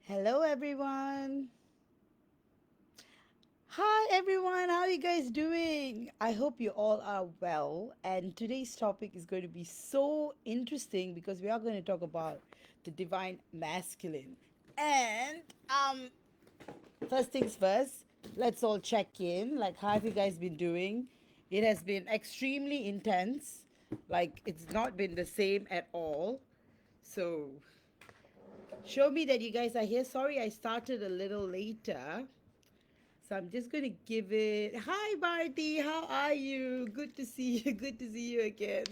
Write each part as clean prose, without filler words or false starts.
Hello, everyone. Hi, everyone. How are you guys doing? I hope you all are well. And today's topic is going to be so interesting because we are going to talk about the divine masculine. And first things first, let's all check in. Like, how have you guys been doing? It has been extremely intense. Like, it's not been the same at all. So, show me that you guys are here. Sorry, I started a little later. So I'm just going to give it. Hi, Barty. How are you? Good to see you. Good to see you again.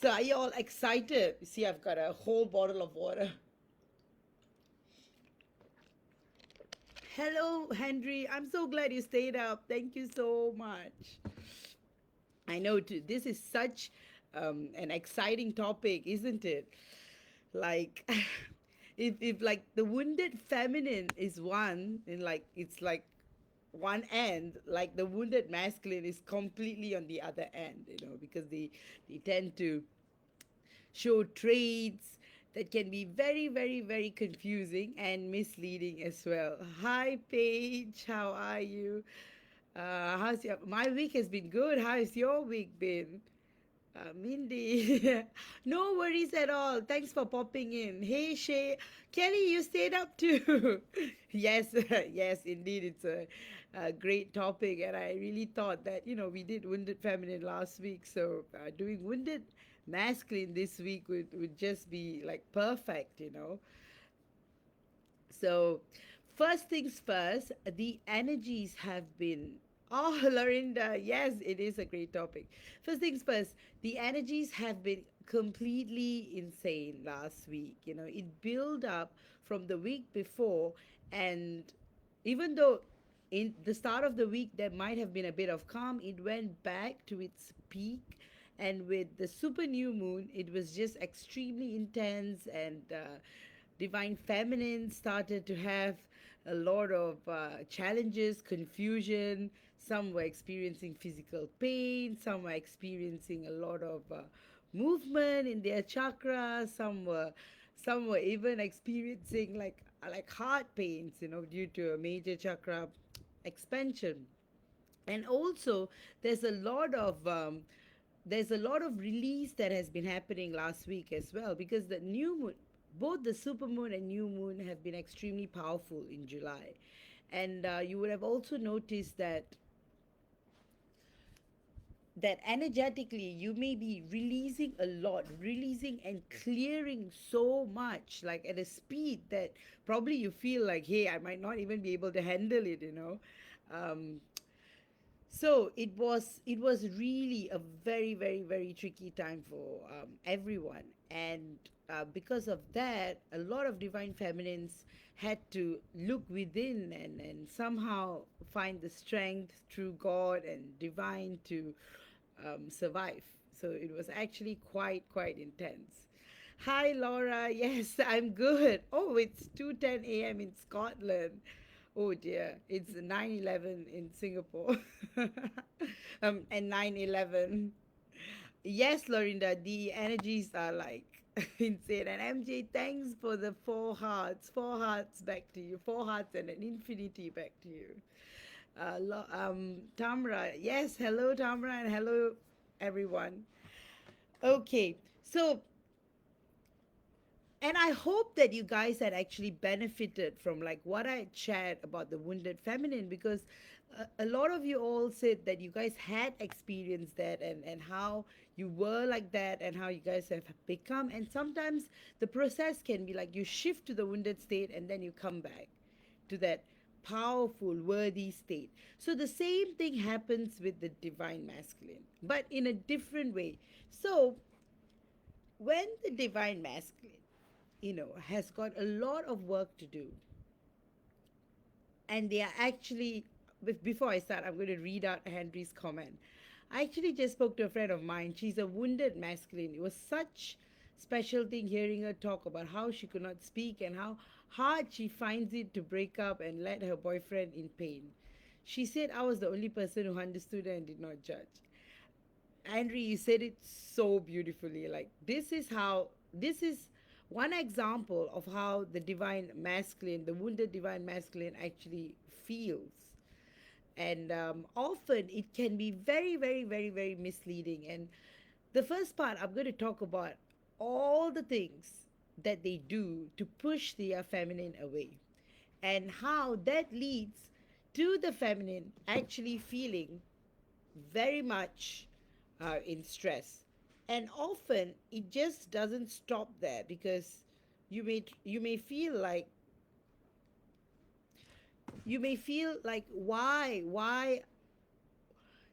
So are you all excited? See, I've got a whole bottle of water. Hello, Henry. I'm so glad you stayed up. Thank you so much. I know this is such an exciting topic, isn't it? Like, if like the wounded feminine is one, and like it's like one end, like the wounded masculine is completely on the other end, because they tend to show traits that can be very, very, very confusing and misleading as well. Hi, Paige. How are you? How's your? My week has been good. How has your week been? Mindy, no worries at all. Thanks for popping in. Hey, Shay. Kelly, you stayed up too. Yes, yes, indeed. It's a great topic. And I really thought that, we did Wounded Feminine last week. So doing Wounded Masculine this week would just be like perfect. So, first things first, the energies have been. Oh, Lorinda, yes, it is a great topic. First things first, the energies have been completely insane last week. It built up from the week before, and even though in the start of the week there might have been a bit of calm, it went back to its peak. And with the super new moon, it was just extremely intense, and divine feminine started to have a lot of challenges, confusion. Some were experiencing physical pain, some were experiencing a lot of movement in their chakras, some were even experiencing like heart pains, due to a major chakra expansion. And also there's a lot of release that has been happening last week as well, because the new moon, both the super moon and new moon, have been extremely powerful in July. And you would have also noticed that energetically you may be releasing a lot, releasing and clearing so much, like at a speed that probably you feel like, hey, I might not even be able to handle it. um, so it was really a very, very, very tricky time for everyone. And because of that, a lot of divine feminines had to look within, and somehow find the strength through God and divine to survive. So it was actually quite intense. Hi, Laura. Yes, I'm good. Oh, it's 2:10 a.m. in Scotland. Oh dear, it's 9:11 in Singapore. And 9:11. Yes, Lorinda, the energies are like insane. And MJ, thanks for the four hearts. Four hearts back to you. Four hearts and an infinity back to you. Tamra, yes, hello, Tamra, and hello, everyone. Okay, so, and I hope that you guys had actually benefited from like what I shared about the wounded feminine, because a lot of you all said that you guys had experienced that, and how you were like that and how you guys have become. And sometimes the process can be like you shift to the wounded state and then you come back to that powerful, worthy state. So the same thing happens with the divine masculine, but in a different way. So when the divine masculine, has got a lot of work to do, and they are actually, before I start, I'm going to read out Henry's comment. I actually just spoke to a friend of mine. She's a wounded masculine. It was such special thing hearing her talk about how she could not speak and how hard she finds it to break up and let her boyfriend in pain. She said I was the only person who understood her and did not judge. Andrew, you said it so beautifully. Like, this is one example of how the divine masculine, the wounded divine masculine, actually feels. And often it can be very, very, very, very misleading. And the first part, I'm going to talk about all the things that they do to push their feminine away, and how that leads to the feminine actually feeling very much in stress. And often it just doesn't stop there, because you may feel like, why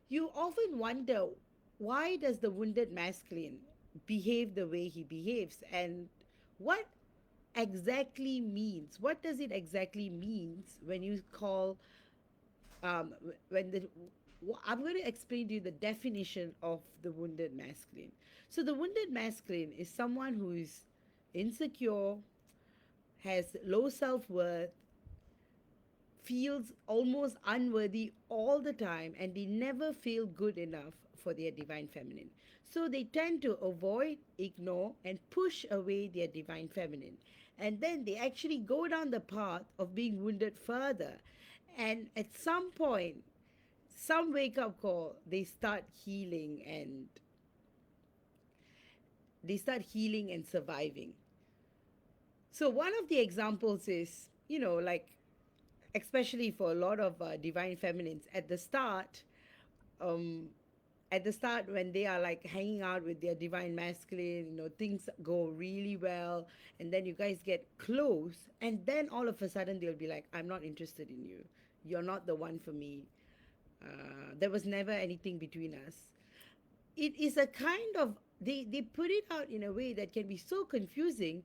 you often wonder, why does the wounded masculine behave the way he behaves, and what what does it exactly means when you call when the I'm going to explain to you the definition of the wounded masculine. So the wounded masculine is someone who is insecure, has low self-worth, feels almost unworthy all the time, and they never feel good enough for their divine feminine. So they tend to avoid, ignore, and push away their divine feminine. And then they actually go down the path of being wounded further. And at some point, some wake up call, they start healing and surviving. So one of the examples is, like, especially for a lot of divine feminines um, at the start when they are like hanging out with their divine masculine, things go really well, and then you guys get close, and then all of a sudden they'll be like, I'm not interested in you. You're not the one for me. There was never anything between us. It is a kind of, they put it out in a way that can be so confusing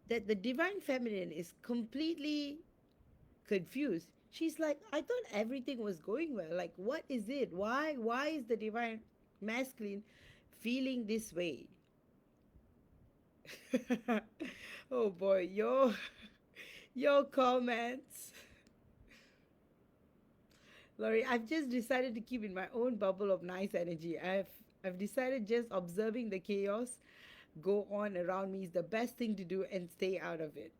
that the divine feminine is completely confused. She's like, I thought everything was going well. Like, what is it? Why is the divine masculine feeling this way? Oh boy, your comments. Laurie, I've just decided to keep in my own bubble of nice energy. I've decided just observing the chaos go on around me is the best thing to do, and stay out of it.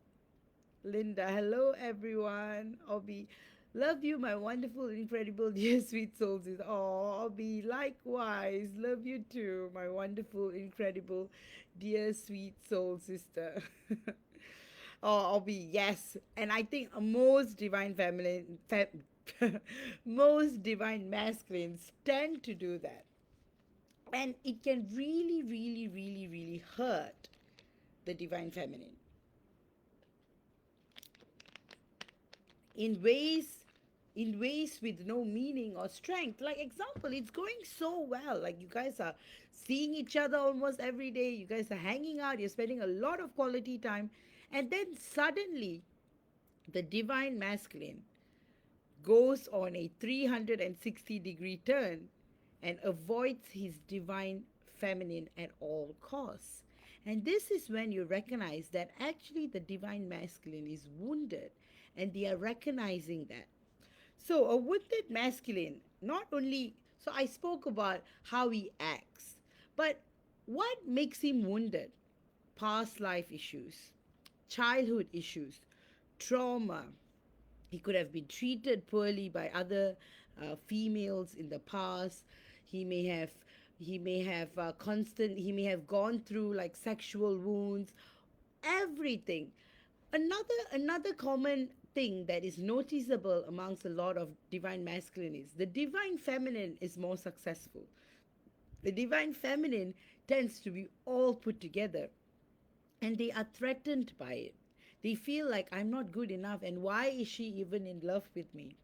Linda, hello everyone. Obi, love you, my wonderful, incredible, dear sweet souls. Is oh, Obi, likewise, love you too, my wonderful, incredible, dear sweet soul sister. Oh, Obi, yes, and I think most divine feminine, most divine masculines tend to do that, and it can really, really, really, really hurt the divine feminine in ways with no meaning or strength. Like, example, it's going so well, like you guys are seeing each other almost every day, you guys are hanging out, you're spending a lot of quality time, and then suddenly the divine masculine goes on a 360-degree turn and avoids his divine feminine at all costs. And this is when you recognize that actually the divine masculine is wounded, and they are recognizing that. So, a wounded masculine, not only, so I spoke about how he acts, but what makes him wounded? Past life issues, childhood issues, trauma. He could have been treated poorly by other females in the past. He may have he may have gone through like sexual wounds, everything. Another common thing that is noticeable amongst a lot of divine masculine is the divine feminine is more successful. The divine feminine tends to be all put together, and they are threatened by it. They feel like, I'm not good enough, and why is she even in love with me?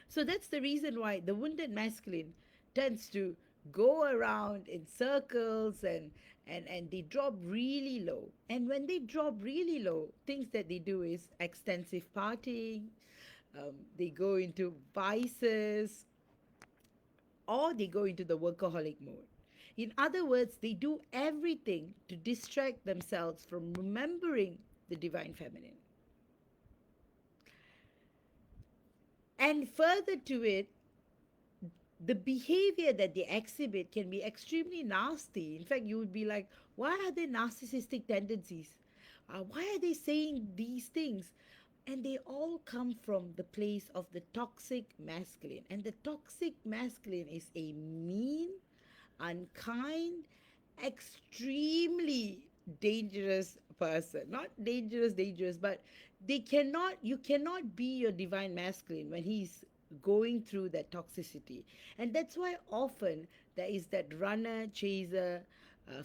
So that's the reason why the wounded masculine tends to go around in circles, and they drop really low. And when they drop really low, things that they do is extensive partying, they go into vices, or they go into the workaholic mode. In other words, they do everything to distract themselves from remembering the divine feminine. And further to it, the behavior that they exhibit can be extremely nasty. In fact, you would be like, why are there narcissistic tendencies? Why are they saying these things? And they all come from the place of the toxic masculine. And the toxic masculine is a mean, unkind, extremely dangerous person. Not dangerous, dangerous, but you cannot be your divine masculine when he's going through that toxicity. And that's why often there is that runner chaser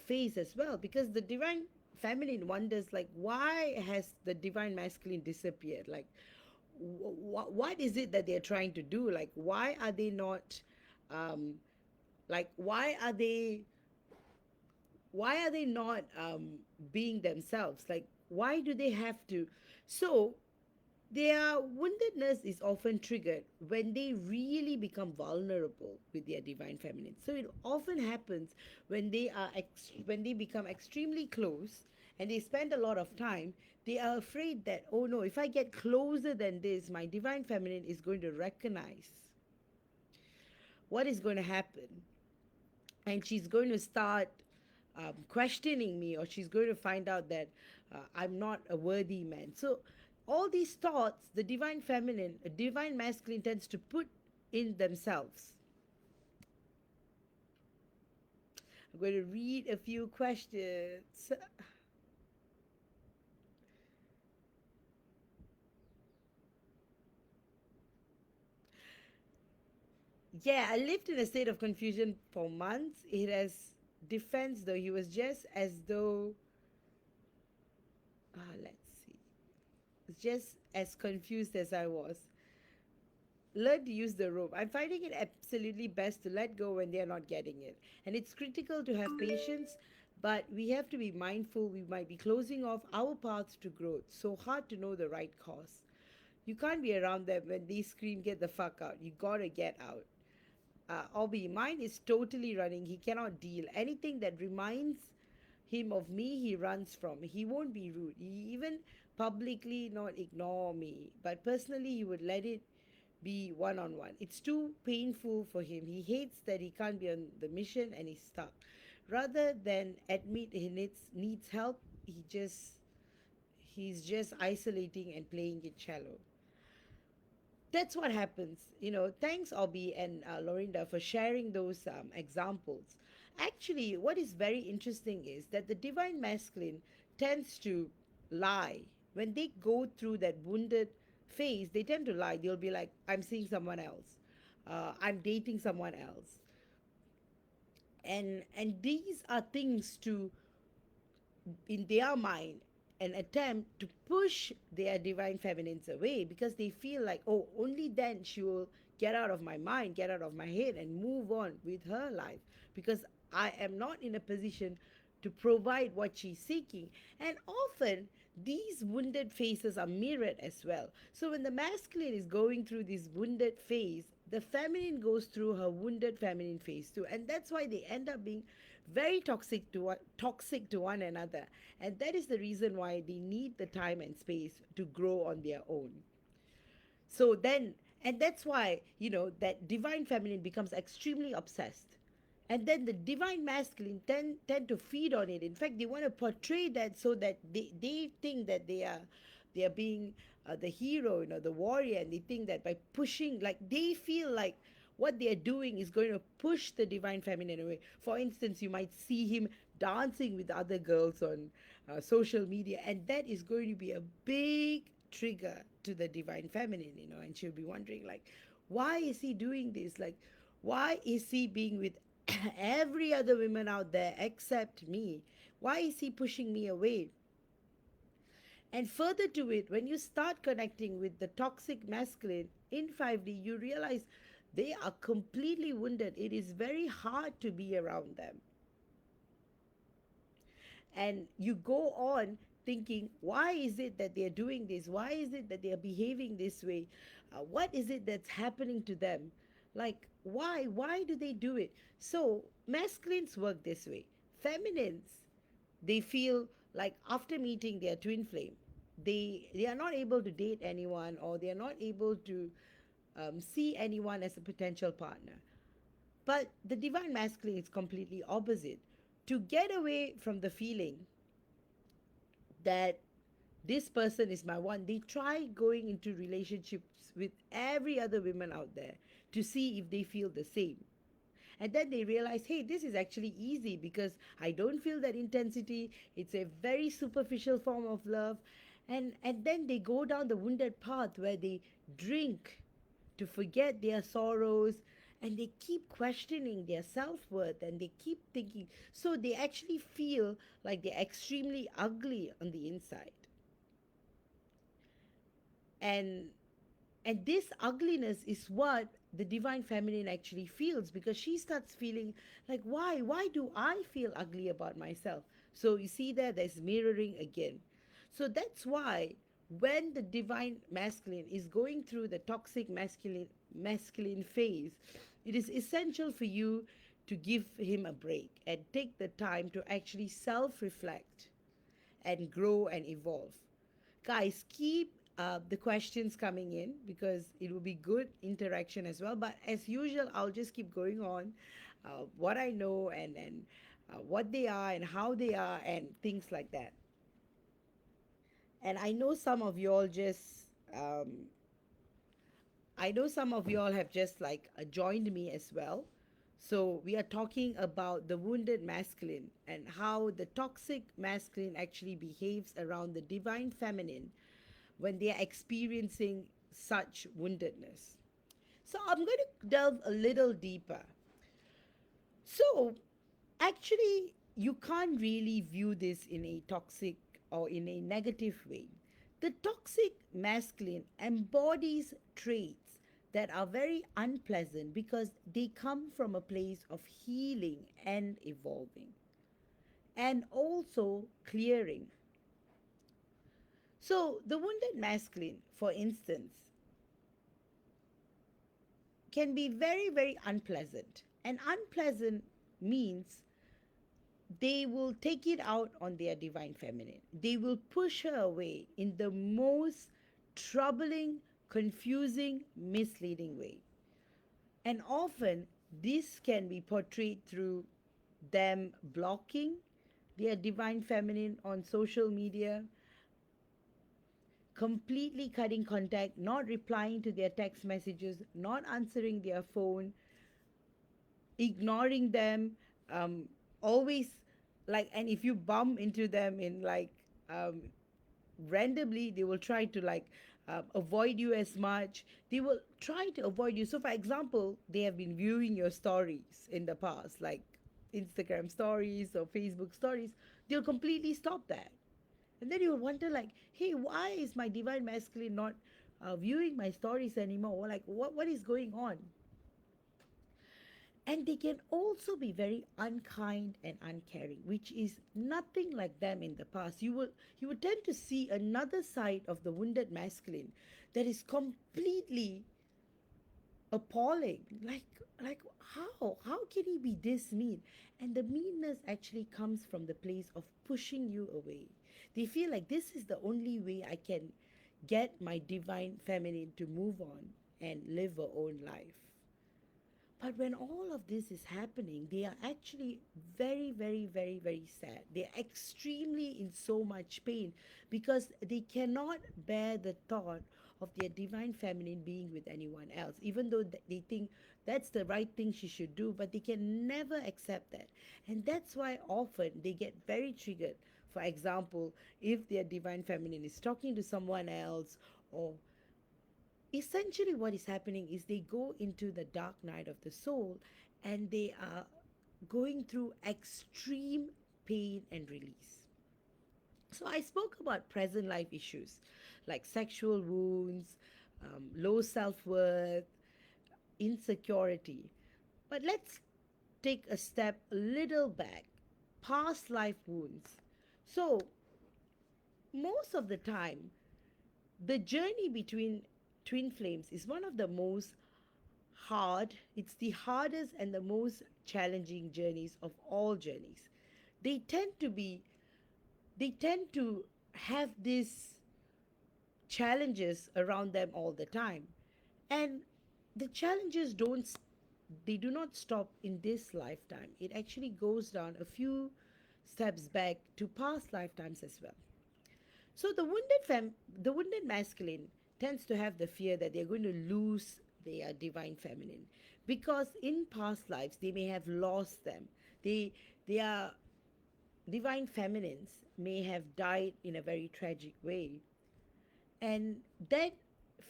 phase as well, because the divine feminine wonders, like, why has the divine masculine disappeared? Like, what is it that they're trying to do? Like, why are they not um, like why are they not being themselves? Like, why do they have to? So their woundedness is often triggered when they really become vulnerable with their divine feminine. So it often happens when when they become extremely close and they spend a lot of time. They are afraid that, oh no, if I get closer than this, my divine feminine is going to recognize what is going to happen, and she's going to start questioning me, or she's going to find out that I'm not a worthy man. So all these thoughts, the divine feminine, divine masculine tends to put in themselves. I'm going to read a few questions. Yeah, I lived in a state of confusion for months. It has defense, though. He was just as though, let's see, just as confused as I was. Learn to use the rope. I'm finding it absolutely best to let go when they're not getting it. And it's critical to have patience, but we have to be mindful we might be closing off our paths to growth. So hard to know the right course. You can't be around them when they scream, get the fuck out. You gotta get out. Obi, mine is totally running. He cannot deal. Anything that reminds him of me, he runs from. He won't be rude. He even publicly not ignore me. But personally, he would let it be one on one. It's too painful for him. He hates that he can't be on the mission and he's stuck. Rather than admit needs help, he's just isolating and playing it shallow. That's what happens. Thanks, Obi and Lorinda, for sharing those examples. Actually, what is very interesting is that the divine masculine tends to lie. When they go through that wounded phase, they tend to lie. They'll be like, I'm seeing someone else, I'm dating someone else. And these are things to, in their mind, an attempt to push their divine feminines away, because they feel like, oh, only then she will get out of my mind, get out of my head, and move on with her life, because I am not in a position to provide what she's seeking. And often these wounded phases are mirrored as well. So when the masculine is going through this wounded phase, the feminine goes through her wounded feminine phase too, and that's why they end up being very toxic to one another. And that is the reason why they need the time and space to grow on their own. So then, and that's why, that divine feminine becomes extremely obsessed. And then the divine masculine tend to feed on it. In fact, they want to portray that so that they think that they are being the hero, the warrior, and they think that by pushing, like, they feel like what they are doing is going to push the divine feminine away. For instance, you might see him dancing with other girls on social media, and that is going to be a big trigger to the divine feminine, and she'll be wondering, like, why is he doing this? Like, why is he being with every other woman out there except me? Why is he pushing me away? And further to it, when you start connecting with the toxic masculine in 5D, you realize they are completely wounded. It is very hard to be around them. And you go on thinking, why is it that they're doing this? Why is it that they're behaving this way? What is it that's happening to them? Like, why? Why do they do it? So, masculines work this way. Feminines, they feel like after meeting their twin flame, they are not able to date anyone, or they are not able to see anyone as a potential partner. But the divine masculine is completely opposite. To get away from the feeling that this person is my one, they try going into relationships with every other woman out there to see if they feel the same. And then they realize, hey, this is actually easy because I don't feel that intensity. It's a very superficial form of love. And then they go down the wounded path where they drink to forget their sorrows, and they keep questioning their self-worth, and they keep thinking, so they actually feel like they're extremely ugly on the inside. And and this ugliness is what the divine feminine actually feels, because she starts feeling like, why do I feel ugly about myself? So you see there, there's mirroring again. So that's why when the divine masculine is going through the toxic masculine phase, it is essential for you to give him a break and take the time to actually self reflect and grow and evolve. Guys, keep the questions coming in because it will be good interaction as well. But as usual, I'll just keep going on what I know, and what they are and how they are and things like that. And um, I know some of you all have just like joined me as well. So we are talking about the wounded masculine and how the toxic masculine actually behaves around the divine feminine when they are experiencing such woundedness. So I'm going to delve a little deeper. So actually, you can't really view this in a toxic or in a negative way. The toxic masculine embodies traits that are very unpleasant because they come from a place of healing and evolving and also clearing. So, the wounded masculine, for instance, can be very, very unpleasant. And unpleasant means they will take it out on their divine feminine. They will push her away in the most troubling, confusing, misleading way. And often, this can be portrayed through them blocking their divine feminine on social media, completely cutting contact, not replying to their text messages, not answering their phone, ignoring them, um, always like, and if you bump into them in like um, randomly, they will try to like avoid you as much. They will try to avoid you. So, for example, they have been viewing your stories in the past, like Instagram stories or Facebook stories. They'll completely stop that. And then you'll wonder, like, hey, why is my divine masculine not viewing my stories anymore? Or like, what is going on? And they can also be very unkind and uncaring, which is nothing like them in the past. You will tend to see another side of the wounded masculine that is completely appalling. Like, how can he be this mean? And the meanness actually comes from the place of pushing you away. They feel like this is the only way I can get my divine feminine to move on and live her own life. But when all of this is happening, they are actually very, very, very, very sad. They're extremely in so much pain because they cannot bear the thought of their divine feminine being with anyone else, even though they think that's the right thing she should do, but they can never accept that. And that's why often they get very triggered. For example, if their divine feminine is talking to someone else, or essentially what is happening is they go into the dark night of the soul, and they are going through extreme pain and release. So I spoke about present life issues like sexual wounds, low self-worth, insecurity. But let's take a step a little back. Past life wounds. So most of the time, the journey between twin flames is one of the most hard, it's the hardest and the most challenging journeys of all journeys. They tend to be, they tend to have these challenges around them all the time. And the challenges they do not stop in this lifetime. It actually goes down a few steps back to past lifetimes as well. So the wounded masculine tends to have the fear that they're going to lose their divine feminine because in past lives they may have lost them. Their divine feminines may have died in a very tragic way, and that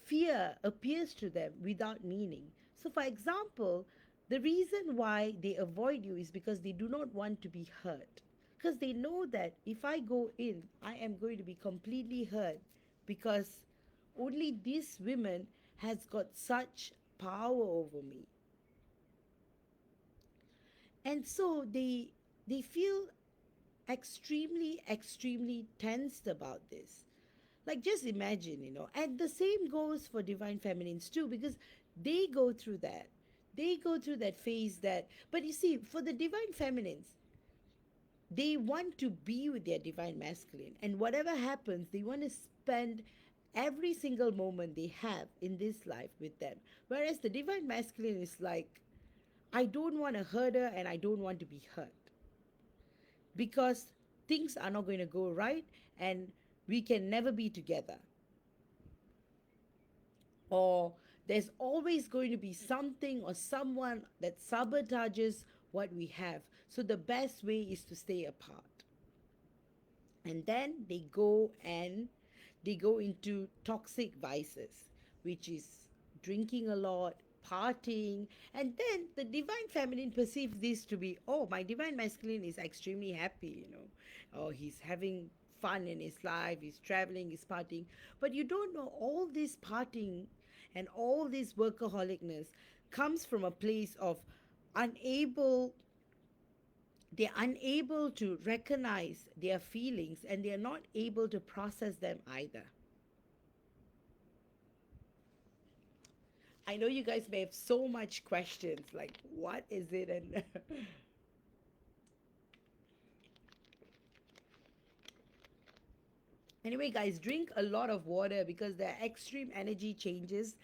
fear appears to them without meaning. So, for example, the reason why they avoid you is because they do not want to be hurt. Because they know that if I go in, I am going to be completely hurt because only this woman has got such power over me. And so they feel extremely tensed about this. Like, just imagine, and the same goes for divine feminines too, because they go through that. They go through that phase that, but you see, for the divine feminines, they want to be with their divine masculine. And whatever happens, they want to spend every single moment they have in this life with them. Whereas the divine masculine is like, I don't want to hurt her and I don't want to be hurt because things are not going to go right and we can never be together. Or there's always going to be something or someone that sabotages what we have. So the best way is to stay apart. And then they go into toxic vices, which is drinking a lot, partying, and then the divine feminine perceives this to be, oh, my divine masculine is extremely happy, oh, he's having fun in his life, he's traveling, he's partying. But you don't know all this partying and all this workaholicness comes from a place of unable they're unable to recognize their feelings and they're not able to process them either. I know you guys may have so much questions like what is it and anyway guys, drink a lot of water because there are extreme energy changes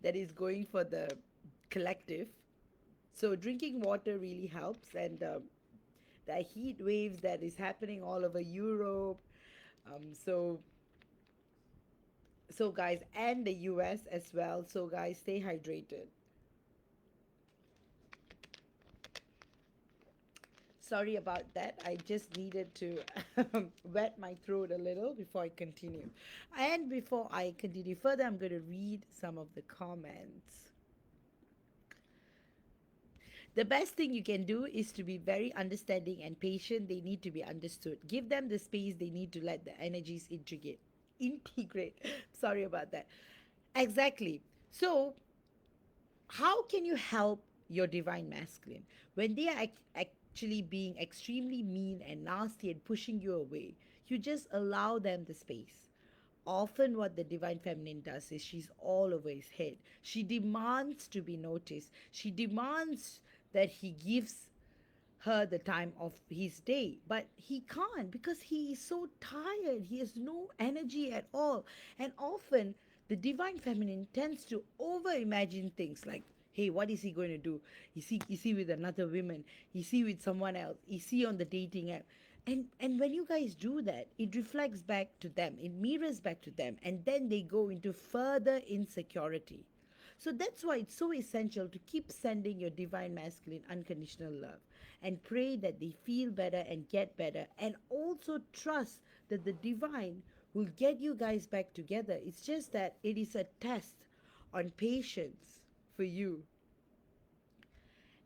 that is going for the collective. So drinking water really helps, and the heat waves that is happening all over Europe. So guys, and the US as well. So guys, stay hydrated. Sorry about that. I just needed to wet my throat a little before I continue. And before I continue further, I'm going to read some of the comments. The best thing you can do is to be very understanding and patient. They need to be understood. Give them the space they need to let the energies integrate. Integrate. Sorry about that. Exactly. So, how can you help your divine masculine when they are actually being extremely mean and nasty and pushing you away? You just allow them the space. Often, what the divine feminine does is she's all over his head. She demands to be noticed. She demands that he gives her the time of his day, but he can't because he is so tired. He has no energy at all. And often, the divine feminine tends to over imagine things like, hey, what is he going to do? Is he with another woman? Is he with someone else? Is he on the dating app? And when you guys do that, it reflects back to them, it mirrors back to them, and then they go into further insecurity. So that's why it's so essential to keep sending your divine masculine unconditional love and pray that they feel better and get better, and also trust that the divine will get you guys back together. It's just that it is a test on patience for you.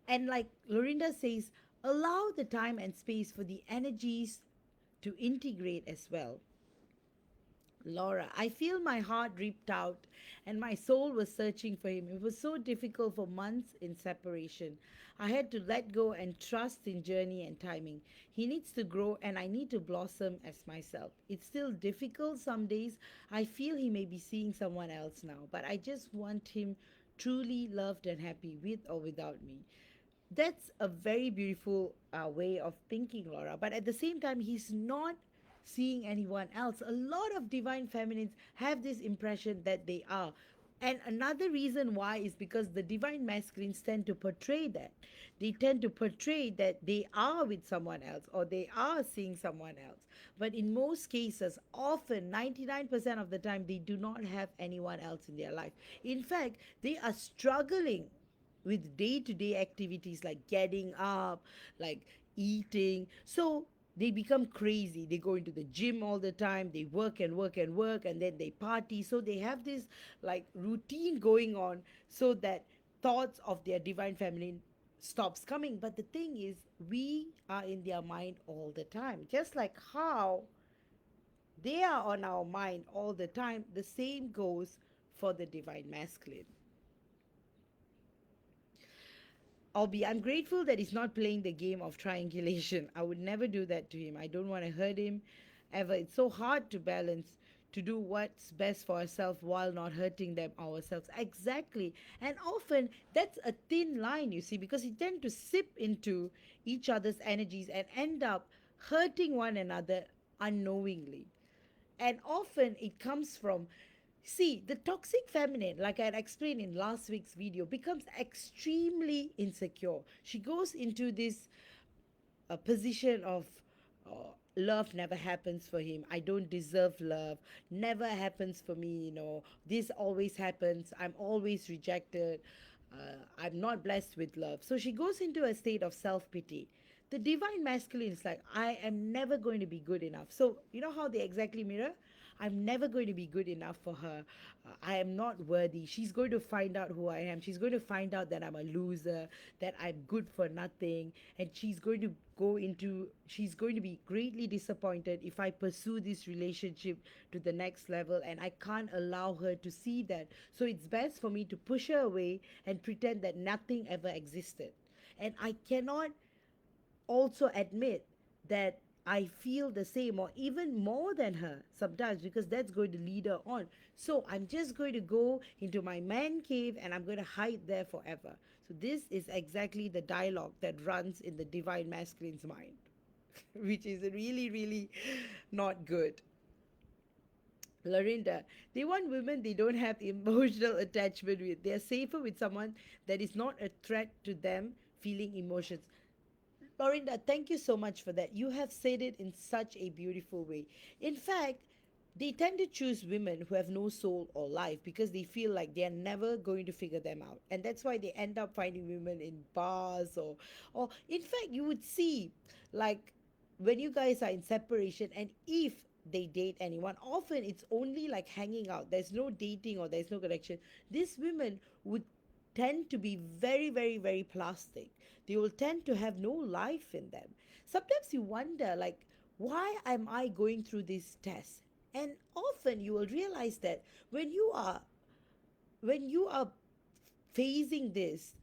And like Lorinda says, allow the time and space for the energies to integrate as well. Laura, I feel my heart ripped out and my soul was searching for him. It was so difficult for months in separation. I had to let go and trust in journey and timing. He needs to grow and I need to blossom as myself. It's still difficult some days. I feel he may be seeing someone else now, but I just want him truly loved and happy with or without me. That's a very beautiful way of thinking, Laura. But at the same time, he's not seeing anyone else. A lot of divine feminines have this impression that they are. And another reason why is because the divine masculines tend to portray that. They tend to portray that they are with someone else or they are seeing someone else. But in most cases, often 99% of the time, they do not have anyone else in their life. In fact, they are struggling with day to day activities like getting up, like eating. So they become crazy. They go into the gym all the time, they work and work and work, and then they party. So they have this like routine going on so that thoughts of their divine feminine stops coming. But the thing is, we are in their mind all the time. Just like how they are on our mind all the time, the same goes for the divine masculine. Albeit, I'm grateful that he's not playing the game of triangulation. I would never do that to him. I don't want to hurt him ever. It's so hard to balance, to do what's best for ourselves while not hurting them ourselves. Exactly. And often that's a thin line, you see, because you tend to sip into each other's energies and end up hurting one another unknowingly. And often it comes from, see, the toxic feminine, like I had explained in last week's video, becomes extremely insecure. She goes into this position of love never happens for him. I don't deserve love. Never happens for me. This always happens. I'm always rejected. I'm not blessed with love. So she goes into a state of self pity. The divine masculine is like, I am never going to be good enough. So, you know how they exactly mirror? I'm never going to be good enough for her. I am not worthy. She's going to find out who I am. She's going to find out that I'm a loser, that I'm good for nothing. And she's going to be greatly disappointed if I pursue this relationship to the next level. And I can't allow her to see that. So it's best for me to push her away and pretend that nothing ever existed. And I cannot also admit that I feel the same or even more than her sometimes, because that's going to lead her on. So I'm just going to go into my man cave and I'm going to hide there forever. So this is exactly the dialogue that runs in the divine masculine's mind, which is really, really not good. Lorinda, they want women they don't have emotional attachment with. They're safer with someone that is not a threat to them feeling emotions. Lorinda, thank you so much for that. You have said it in such a beautiful way. In fact, they tend to choose women who have no soul or life because they feel like they are never going to figure them out. And that's why they end up finding women in bars or in fact you would see like when you guys are in separation and if they date anyone, often it's only like hanging out. There's no dating or there's no connection. These women would tend to be very, very, very plastic. They will tend to have no life in them. Sometimes you wonder, like, why am I going through this test? And often you will realize that when you are facing this,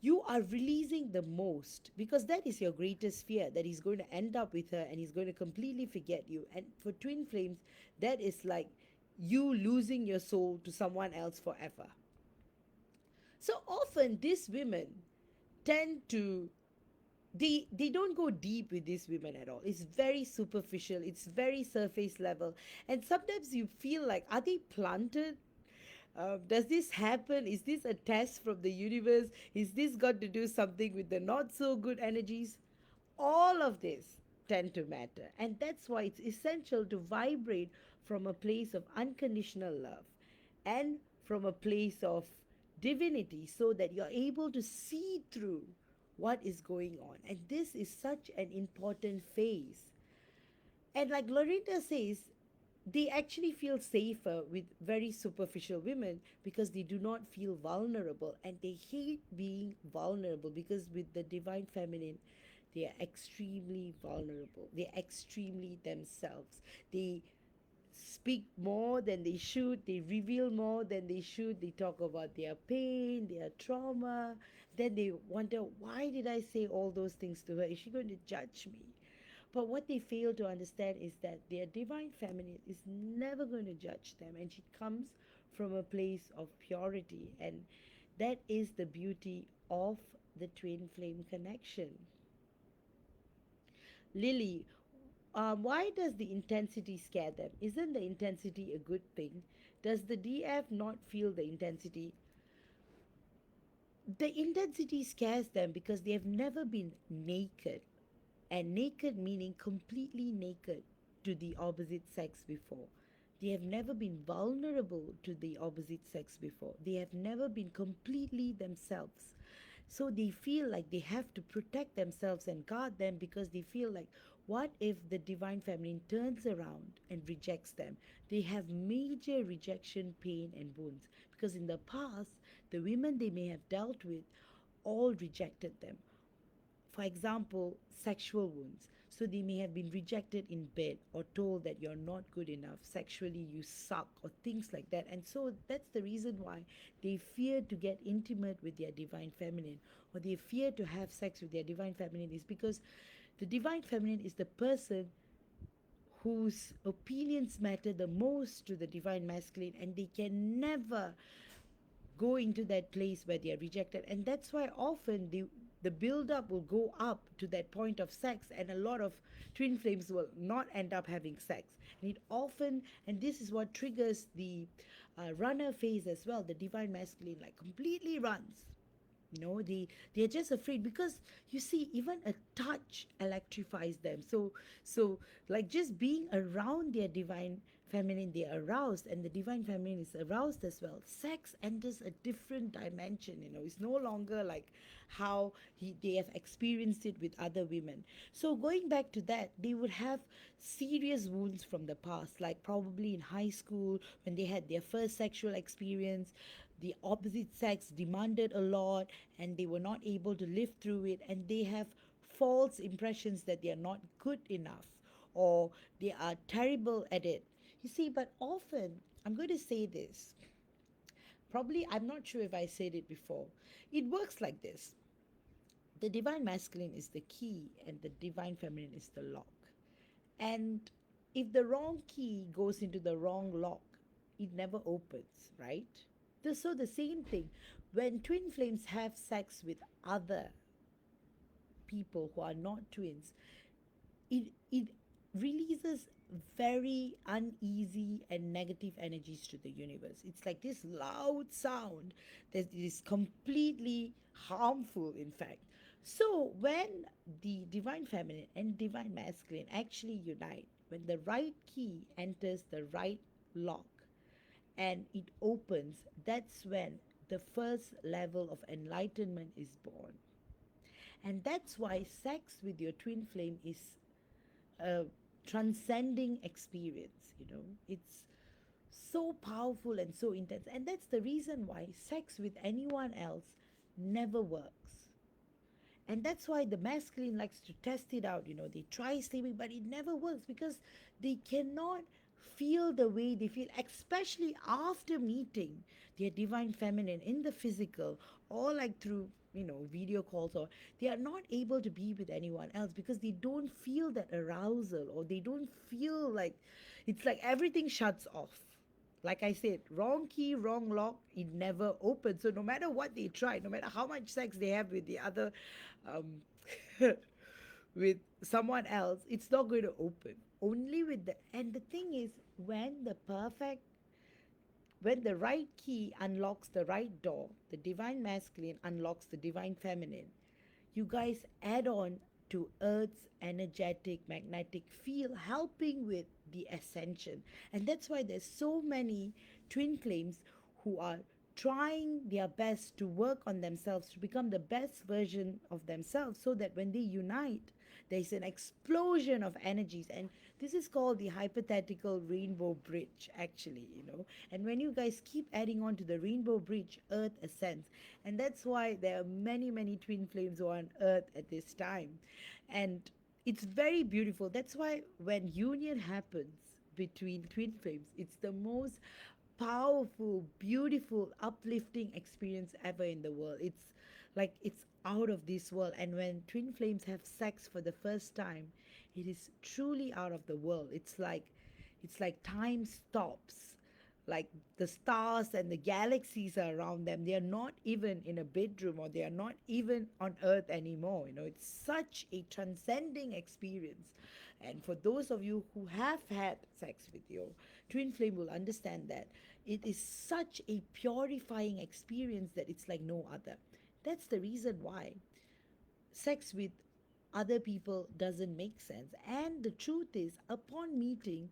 you are releasing the most because that is your greatest fear, that he's going to end up with her and he's going to completely forget you. And for twin flames, that is like you losing your soul to someone else forever. So often these women tend to, they don't go deep with these women at all. It's very superficial, it's very surface level, and sometimes you feel like, are they planted? Does this happen? Is this a test from the universe? Is this got to do something with the not so good energies? All of this tend to matter, and that's why it's essential to vibrate from a place of unconditional love and from a place of divinity so that you're able to see through what is going on. And this is such an important phase. And like Loretta says, they actually feel safer with very superficial women because they do not feel vulnerable and they hate being vulnerable because with the divine feminine, they are extremely vulnerable. They're extremely themselves. They speak more than they should. They reveal more than they should. They talk about their pain, their trauma. Then they wonder, why did I say all those things to her? Is she going to judge me? But what they fail to understand is that their divine feminine is never going to judge them, and she comes from a place of purity. And that is the beauty of the twin flame connection. Lily, why does the intensity scare them? Isn't the intensity a good thing? Does the DF not feel the intensity? The intensity scares them because they have never been naked, and naked meaning completely naked to the opposite sex before. They have never been vulnerable to the opposite sex before. They have never been completely themselves. So they feel like they have to protect themselves and guard them because they feel like, what if the divine feminine turns around and rejects them? They have major rejection pain and wounds because in the past, the women they may have dealt with all rejected them. For example, sexual wounds. So they may have been rejected in bed or told that you're not good enough, sexually you suck, or things like that. And so that's the reason why they fear to get intimate with their divine feminine, or they fear to have sex with their divine feminine, is because the divine feminine is the person whose opinions matter the most to the divine masculine, and they can never go into that place where they are rejected. And that's why often the build up will go up to that point of sex, and a lot of twin flames will not end up having sex. And it often, and this is what triggers the runner phase as well. The divine masculine like completely runs. They're just afraid because you see, even a touch electrifies them. So like just being around their divine feminine, they're aroused, and the divine feminine is aroused as well. Sex enters a different dimension. It's no longer like how they have experienced it with other women. So going back to that, they would have serious wounds from the past, like probably in high school when they had their first sexual experience. The opposite sex demanded a lot, and they were not able to live through it, and they have false impressions that they are not good enough, or they are terrible at it. You see, but often, I'm going to say this, probably I'm not sure if I said it before. It works like this: the divine masculine is the key, and the divine feminine is the lock. And if the wrong key goes into the wrong lock, it never opens, right? So the same thing, when twin flames have sex with other people who are not twins, it releases very uneasy and negative energies to the universe. It's like this loud sound that is completely harmful, in fact. So when the divine feminine and divine masculine actually unite, when the right key enters the right lock and it opens, that's when the first level of enlightenment is born. And that's why sex with your twin flame is a transcending experience. It's so powerful and so intense. And that's the reason why sex with anyone else never works. And that's why the masculine likes to test it out. They try sleeping, but it never works because they cannot feel the way they feel, especially after meeting their divine feminine in the physical, or like through video calls, or they are not able to be with anyone else because they don't feel that arousal, or they don't feel like, it's like everything shuts off. Like I said, wrong key, wrong lock, it never opens. So no matter what they try, no matter how much sex they have with the other, um, with someone else, it's not going to open. Only with and the thing is, when the right key unlocks the right door, the divine masculine unlocks the divine feminine, you guys add on to Earth's energetic magnetic field, helping with the ascension. And that's why there's so many twin flames who are trying their best to work on themselves to become the best version of themselves, so that when they unite, there's an explosion of energies. And this is called the hypothetical rainbow bridge, actually. And when you guys keep adding on to the rainbow bridge, Earth ascends. And that's why there are many, many twin flames on Earth at this time. And it's very beautiful. That's why when union happens between twin flames, it's the most powerful, beautiful, uplifting experience ever in the world. It's like it's out of this world. And when twin flames have sex for the first time, it is truly out of the world. It's like time stops. Like the stars and the galaxies are around them. They are not even in a bedroom, or they are not even on Earth anymore. It's such a transcending experience. And for those of you who have had sex with your twin flame will understand that It is such a purifying experience that it's like no other. That's the reason why sex with other people doesn't make sense. And the truth is, upon meeting,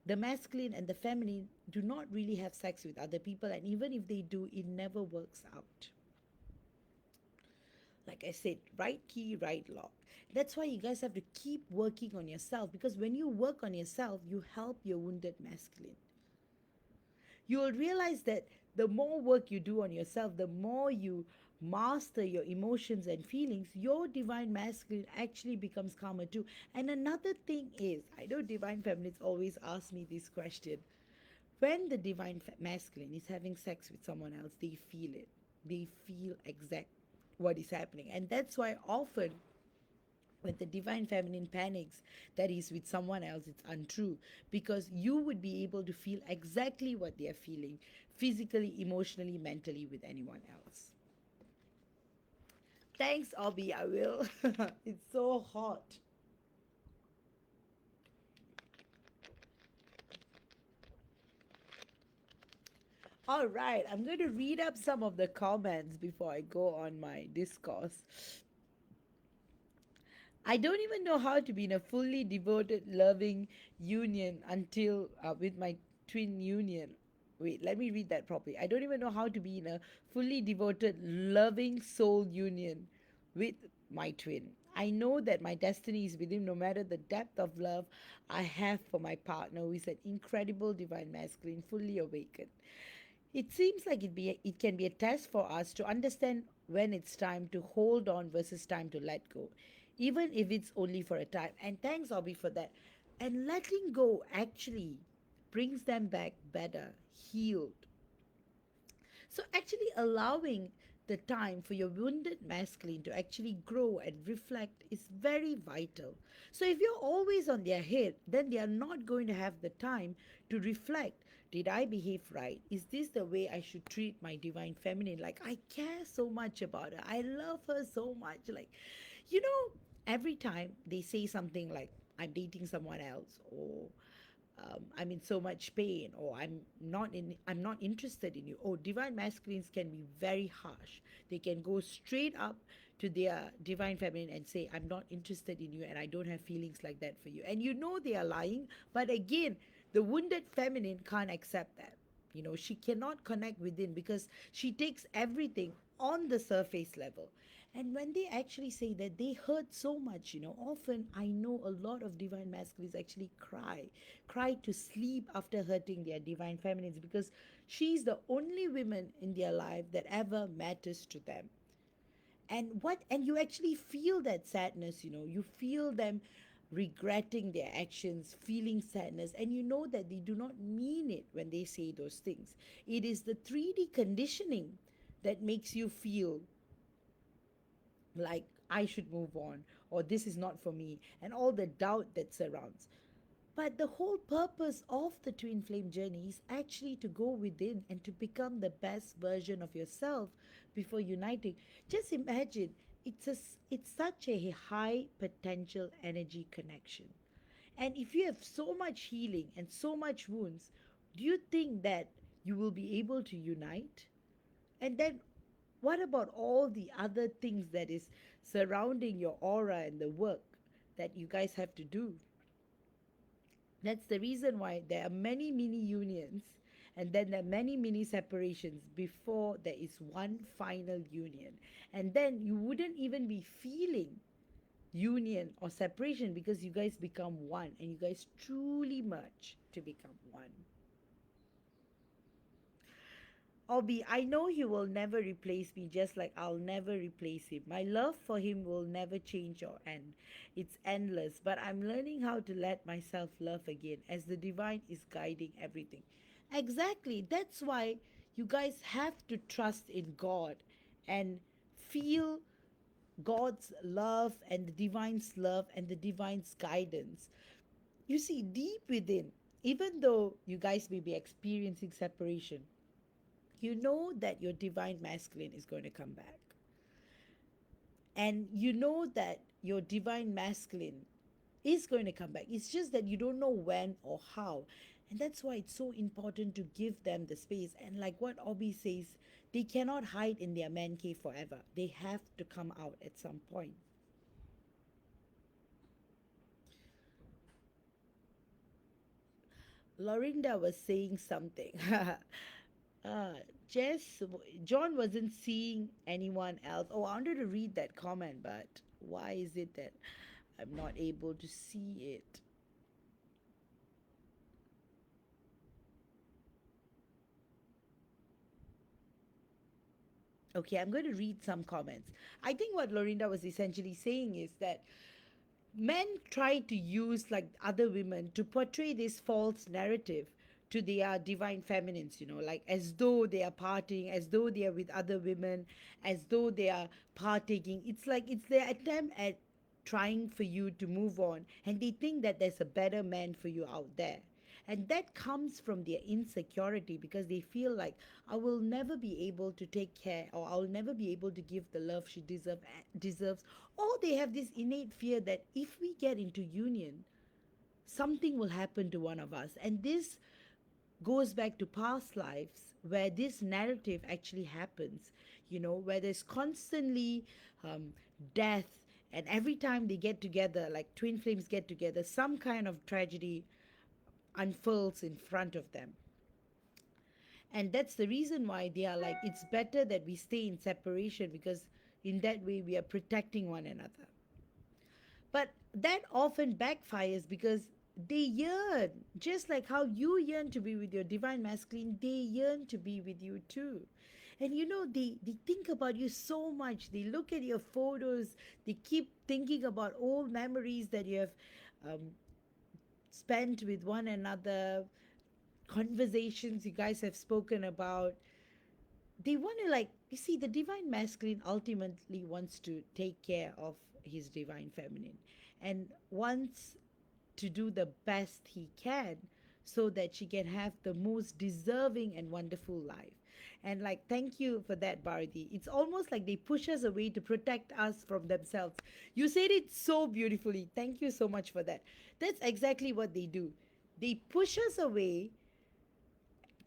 the masculine and the feminine do not really have sex with other people, and even if they do, it never works out. Like I said, right key, right lock. That's why you guys have to keep working on yourself, because when you work on yourself, you help your wounded masculine. You will realize that the more work you do on yourself, the more you master your emotions and feelings, your divine masculine actually becomes calmer too. And another thing is, I know divine feminines always ask me this question. When the divine masculine is having sex with someone else, they feel it. They feel exact what is happening. And that's why often when the divine feminine panics that he's with someone else, it's untrue, because you would be able to feel exactly what they are feeling physically, emotionally, mentally with anyone else. Thanks, Obi. I will. It's so hot. All right, I'm going to read up some of the comments before I go on my discourse. I don't even know how to be in a fully devoted, loving union until with my twin union. Wait, let me read that properly. I don't even know how to be in a fully devoted, loving soul union with my twin. I know that my destiny is with him no matter the depth of love I have for my partner, who is an incredible divine masculine, fully awakened. It seems like it can be a test for us to understand when it's time to hold on versus time to let go, even if it's only for a time. And thanks, Obi, for that. And letting go actually brings them back better, healed. So, actually, allowing the time for your wounded masculine to actually grow and reflect is very vital. So, if you're always on their head, then they are not going to have the time to reflect. Did I behave right? Is this the way I should treat my divine feminine? Like, I care so much about her. I love her so much. Like, you know, every time they say something like, I'm dating someone else, or I'm in so much pain, or I'm not interested in you. Oh, divine masculines can be very harsh. They can go straight up to their divine feminine and say, I'm not interested in you and I don't have feelings like that for you. And you know they are lying, but again, the wounded feminine can't accept that. You know, she cannot connect within because she takes everything on the surface level. And when they actually say that, they hurt so much, you know. Often I know a lot of divine masculines actually cry to sleep after hurting their divine feminines, because she's the only woman in their life that ever matters to them. And you actually feel that sadness, you know. You feel them regretting their actions, feeling sadness, and you know that they do not mean it when they say those things. It is the 3D conditioning that makes you feel like I should move on, or this is not for me, and all the doubt that surrounds. But the whole purpose of the twin flame journey is actually to go within and to become the best version of yourself before uniting. Just imagine, it's such a high potential energy connection. And if you have so much healing and so much wounds, do you think that you will be able to unite? And then what about all the other things that is surrounding your aura and the work that you guys have to do? That's the reason why there are many mini unions, and then there are many mini separations before there is one final union. And then you wouldn't even be feeling union or separation, because you guys become one and you guys truly merge to become one. Obi, I know he will never replace me, just like I'll never replace him. My love for him will never change or end. It's endless, but I'm learning how to let myself love again as the divine is guiding everything. Exactly. That's why you guys have to trust in God and feel God's love and the divine's love and the divine's guidance. You see, deep within, even though you guys may be experiencing separation, you know that your divine masculine is going to come back. And you know that your divine masculine is going to come back. It's just that you don't know when or how. And that's why it's so important to give them the space. And like what Obi says, they cannot hide in their man cave forever. They have to come out at some point. Lorinda was saying something. uh, Jess, John wasn't seeing anyone else. Oh, I wanted to read that comment, but why is it that I'm not able to see it? Okay, I'm going to read some comments. I think what Lorinda was essentially saying is that men try to use like other women to portray this false narrative to their divine feminines, like as though they are partying, as though they are with other women, as though they are partaking. It's like it's their attempt at trying for you to move on, and they think that there's a better man for you out there. And that comes from their insecurity because they feel like I will never be able to take care, or I'll never be able to give the love she deserves. Or they have this innate fear that if we get into union, something will happen to one of us. And this goes back to past lives where this narrative actually happens, where there's constantly um, death. And every time they get together, like twin flames get together, some kind of tragedy unfurls in front of them. And that's the reason why they are like, it's better that we stay in separation, because in that way we are protecting one another. But that often backfires because they yearn, just like how you yearn to be with your divine masculine, they yearn to be with you too. And they think about you so much. They look at your photos, they keep thinking about old memories that you have um, spent with one another, conversations you guys have spoken about. They want to, like, you see, the divine masculine ultimately wants to take care of his divine feminine and wants to do the best he can so that she can have the most deserving and wonderful life. And like, thank you for that, Bharati. It's almost like they push us away to protect us from themselves. You said it so beautifully. Thank you so much for that. That's exactly what they do. They push us away,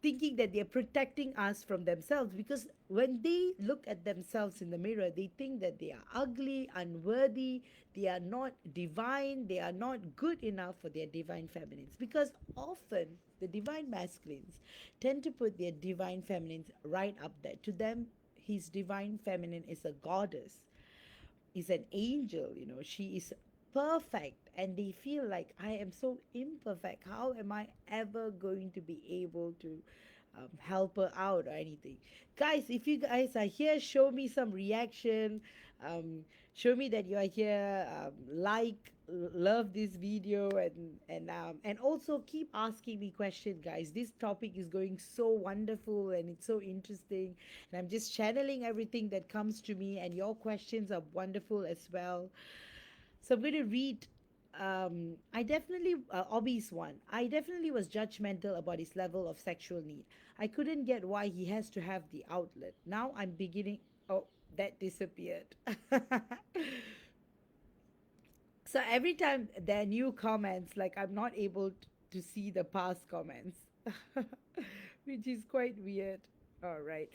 thinking that they're protecting us from themselves, because when they look at themselves in the mirror, they think that they are ugly, unworthy, they are not divine, they are not good enough for their divine feminines. Because often the divine masculines tend to put their divine feminines right up there. To them, his divine feminine is a goddess, is an angel, she is perfect, and they feel like I am so imperfect. How am I ever going to be able to help her out or anything? Guys, if you guys are here, show me some reaction. Um, Show me that you are here. Love this video, and also keep asking me questions, guys. This topic is going so wonderful and it's so interesting, and I'm just channeling everything that comes to me, and your questions are wonderful as well. So I'm going to read. I definitely, Obi's one. I definitely was judgmental about his level of sexual need. I couldn't get why he has to have the outlet. Now I'm beginning. Oh, that disappeared. So every time there are new comments, like I'm not able to see the past comments, which is quite weird. All right.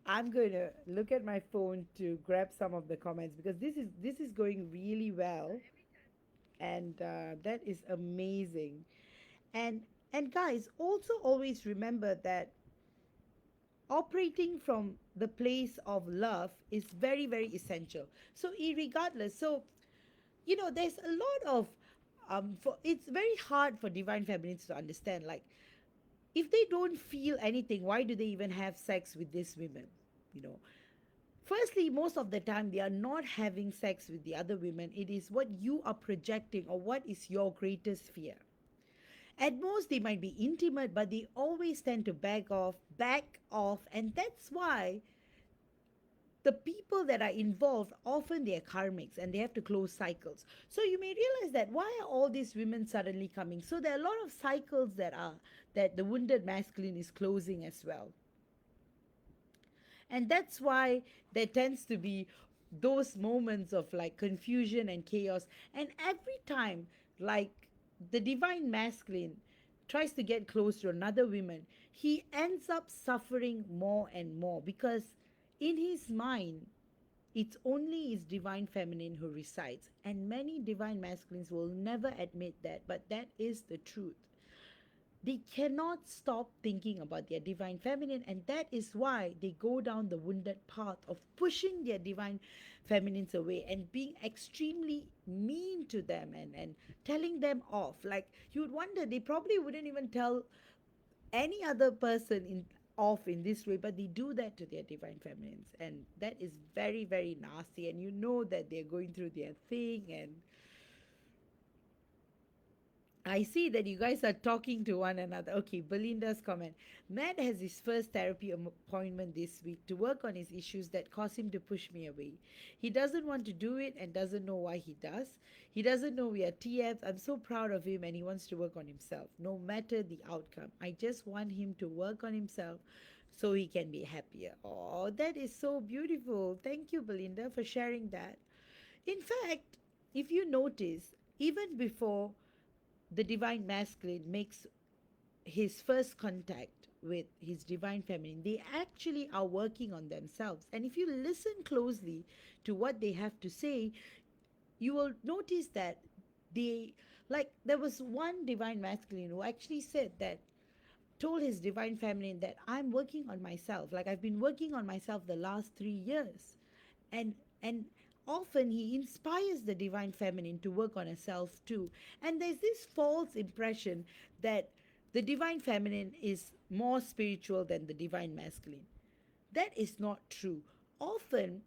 I'm going to look at my phone to grab some of the comments, because this is going really well, and that is amazing. And guys, also always remember that operating from the place of love is very, very essential. So irregardless, so there's a lot of it's very hard for divine feminines to understand, like, if they don't feel anything, why do they even have sex with these women? you know Firstly, most of the time they are not having sex with the other women. It is what you are projecting, or what is your greatest fear. At most, they might be intimate, but they always tend to back off, and that's why the people that are involved, often they are karmics and they have to close cycles. So you may realize that why are all these women suddenly coming? So there are a lot of cycles that the wounded masculine is closing as well. And that's why there tends to be those moments of like confusion and chaos. And every time, like, the divine masculine tries to get close to another woman, he ends up suffering more and more because in his mind, it's only his divine feminine who resides. And many divine masculines will never admit that, but that is the truth. They cannot stop thinking about their divine feminine, and that is why they go down the wounded path of pushing their divine feminines away and being extremely mean to them, and telling them off. Like, you would wonder, they probably wouldn't even tell any other person in off in this way, but they do that to their divine feminines, and that is very, very nasty. And you know that they're going through their thing. And I see that you guys are talking to one another. Okay, Belinda's comment. Matt has his first therapy appointment this week to work on his issues that cause him to push me away. He doesn't want to do it and doesn't know why he does. He doesn't know we are TFs. I'm so proud of him and he wants to work on himself, no matter the outcome. I just want him to work on himself so he can be happier. Oh, that is so beautiful. Thank you, Belinda, for sharing that. In fact, if you notice, even before the divine masculine makes his first contact with his divine feminine, they actually are working on themselves. And if you listen closely to what they have to say, you will notice that they, like, there was one divine masculine who actually said that, told his divine feminine that I'm working on myself. Like, I've been working on myself the last 3 years. And often he inspires the divine feminine to work on herself too. And there's this false impression that the divine feminine is more spiritual than the divine masculine. That is not true. Often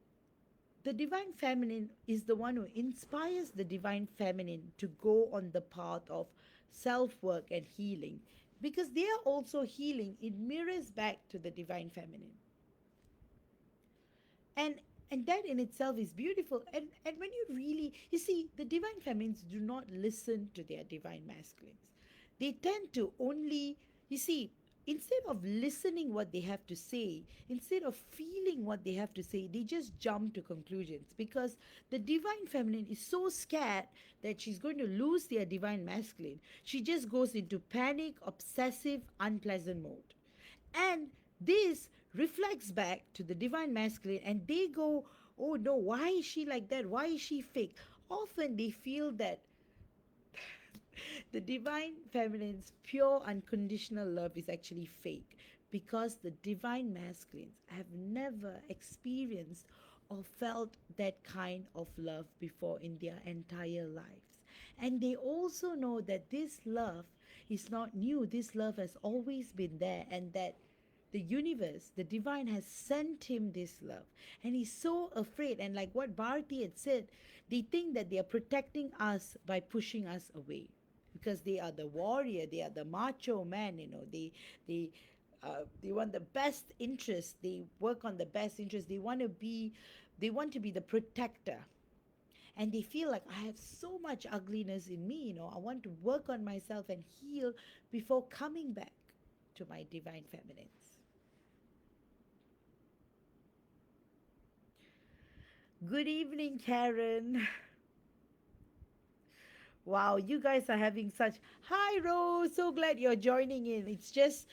the divine feminine is the one who inspires the divine feminine to go on the path of self work and healing, because they are also healing. It mirrors back to the divine feminine. And and that in itself is beautiful. And when you really, you see, the divine feminines do not listen to their divine masculines. They tend to only, you see, instead of listening what they have to say, instead of feeling what they have to say, they just jump to conclusions, because the divine feminine is so scared that she's going to lose their divine masculine. She just goes into panic, obsessive, unpleasant mode. And this reflects back to the divine masculine, and they go, oh no, why is she like that? Why is she fake? Often they feel that the divine feminine's pure unconditional love is actually fake, because the divine masculines have never experienced or felt that kind of love before in their entire lives. And they also know that this love is not new. This love has always been there, and that the universe, the divine, has sent him this love. And he's so afraid. And like what Bharati had said, they think that they are protecting us by pushing us away, because they are the warrior, they are the macho man. They want the best interest. They work on the best interest. They want to be the protector. And they feel like, I have so much ugliness in me. I want to work on myself and heal before coming back to my divine feminines. Good evening, Karen. Wow, you guys are having such. Hi, Rose. So glad you're joining in. It's just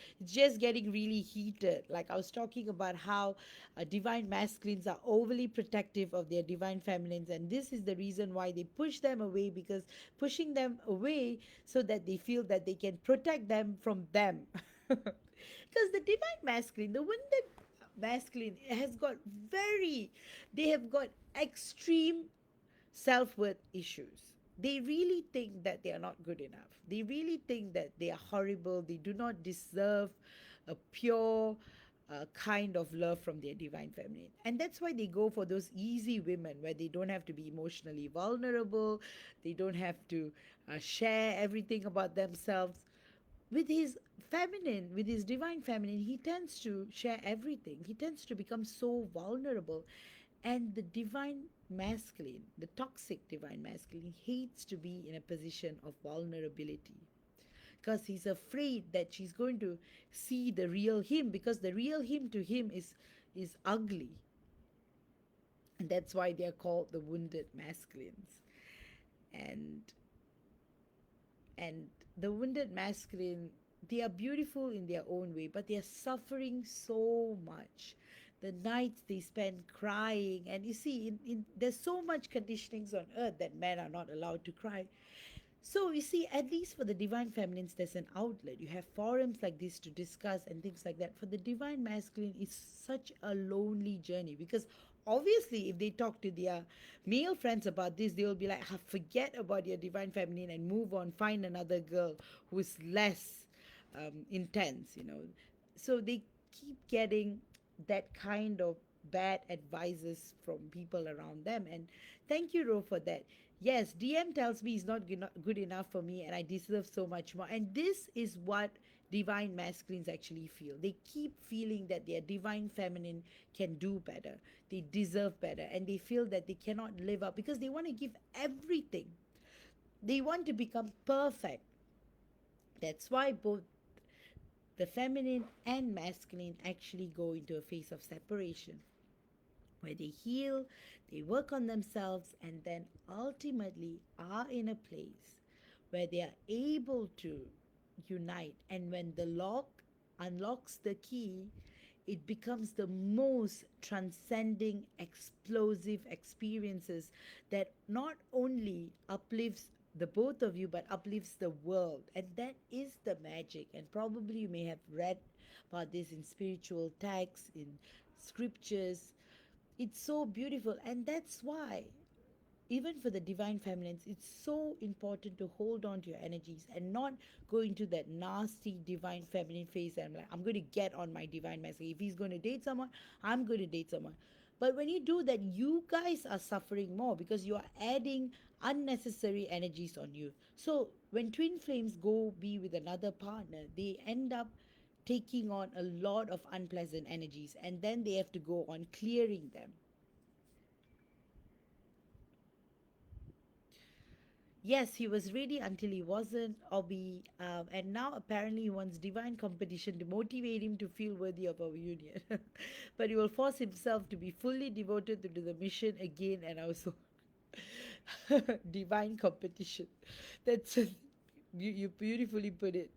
getting really heated. Like, I was talking about how divine masculines are overly protective of their divine feminines, and this is the reason why they push them away, because pushing them away so that they feel that they can protect them from them. Because the divine masculine, the wounded masculine, has got very, they have got extreme self worth issues. They really think that they are not good enough. They really think that they are horrible. They do not deserve a pure kind of love from their divine feminine. And that's why they go for those easy women where they don't have to be emotionally vulnerable, they don't have to share everything about themselves. With his feminine, with his divine feminine, he tends to share everything. He tends to become so vulnerable. And the divine masculine, the toxic divine masculine, hates to be in a position of vulnerability, because he's afraid that she's going to see the real him, because the real him to him is ugly. And that's why they're called the wounded masculines. And and the wounded masculine, they are beautiful in their own way, but they are suffering so much. The nights they spend crying, and you see, there's so much conditionings on earth that men are not allowed to cry. So you see, at least for the divine feminines, there's an outlet. You have forums like this to discuss and things like that. For the divine masculine, it's such a lonely journey because obviously, if they talk to their male friends about this, they will be like, "Ah, forget about your divine feminine and move on, find another girl who's less intense," you know. So they keep getting that kind of bad advices from people around them. And thank you, Ro, for that. Yes, DM tells me he's not good enough for me and I deserve so much more. And this is what divine masculines actually feel. They keep feeling that their divine feminine can do better, they deserve better, and they feel that they cannot live up because they want to give everything. They want to become perfect. That's why both the feminine and masculine actually go into a phase of separation where they heal, they work on themselves, and then ultimately are in a place where they are able to unite. And when the lock unlocks the key, it becomes the most transcending, explosive experiences that not only uplifts the both of you but uplifts the world. And that is the magic. And probably you may have read about this in spiritual texts, in scriptures. It's so beautiful, and that's why even for the divine feminines, it's so important to hold on to your energies and not go into that nasty divine feminine phase. And I'm like, I'm going to get on my divine masculine. If he's going to date someone, I'm going to date someone. But when you do that, you guys are suffering more because you are adding unnecessary energies on you. So when twin flames go be with another partner, they end up taking on a lot of unpleasant energies, and then they have to go on clearing them. Yes, he was ready until he wasn't, Obi, and now apparently he wants divine competition to motivate him to feel worthy of our union. But he will force himself to be fully devoted to the mission again and also divine competition. That's you beautifully put it,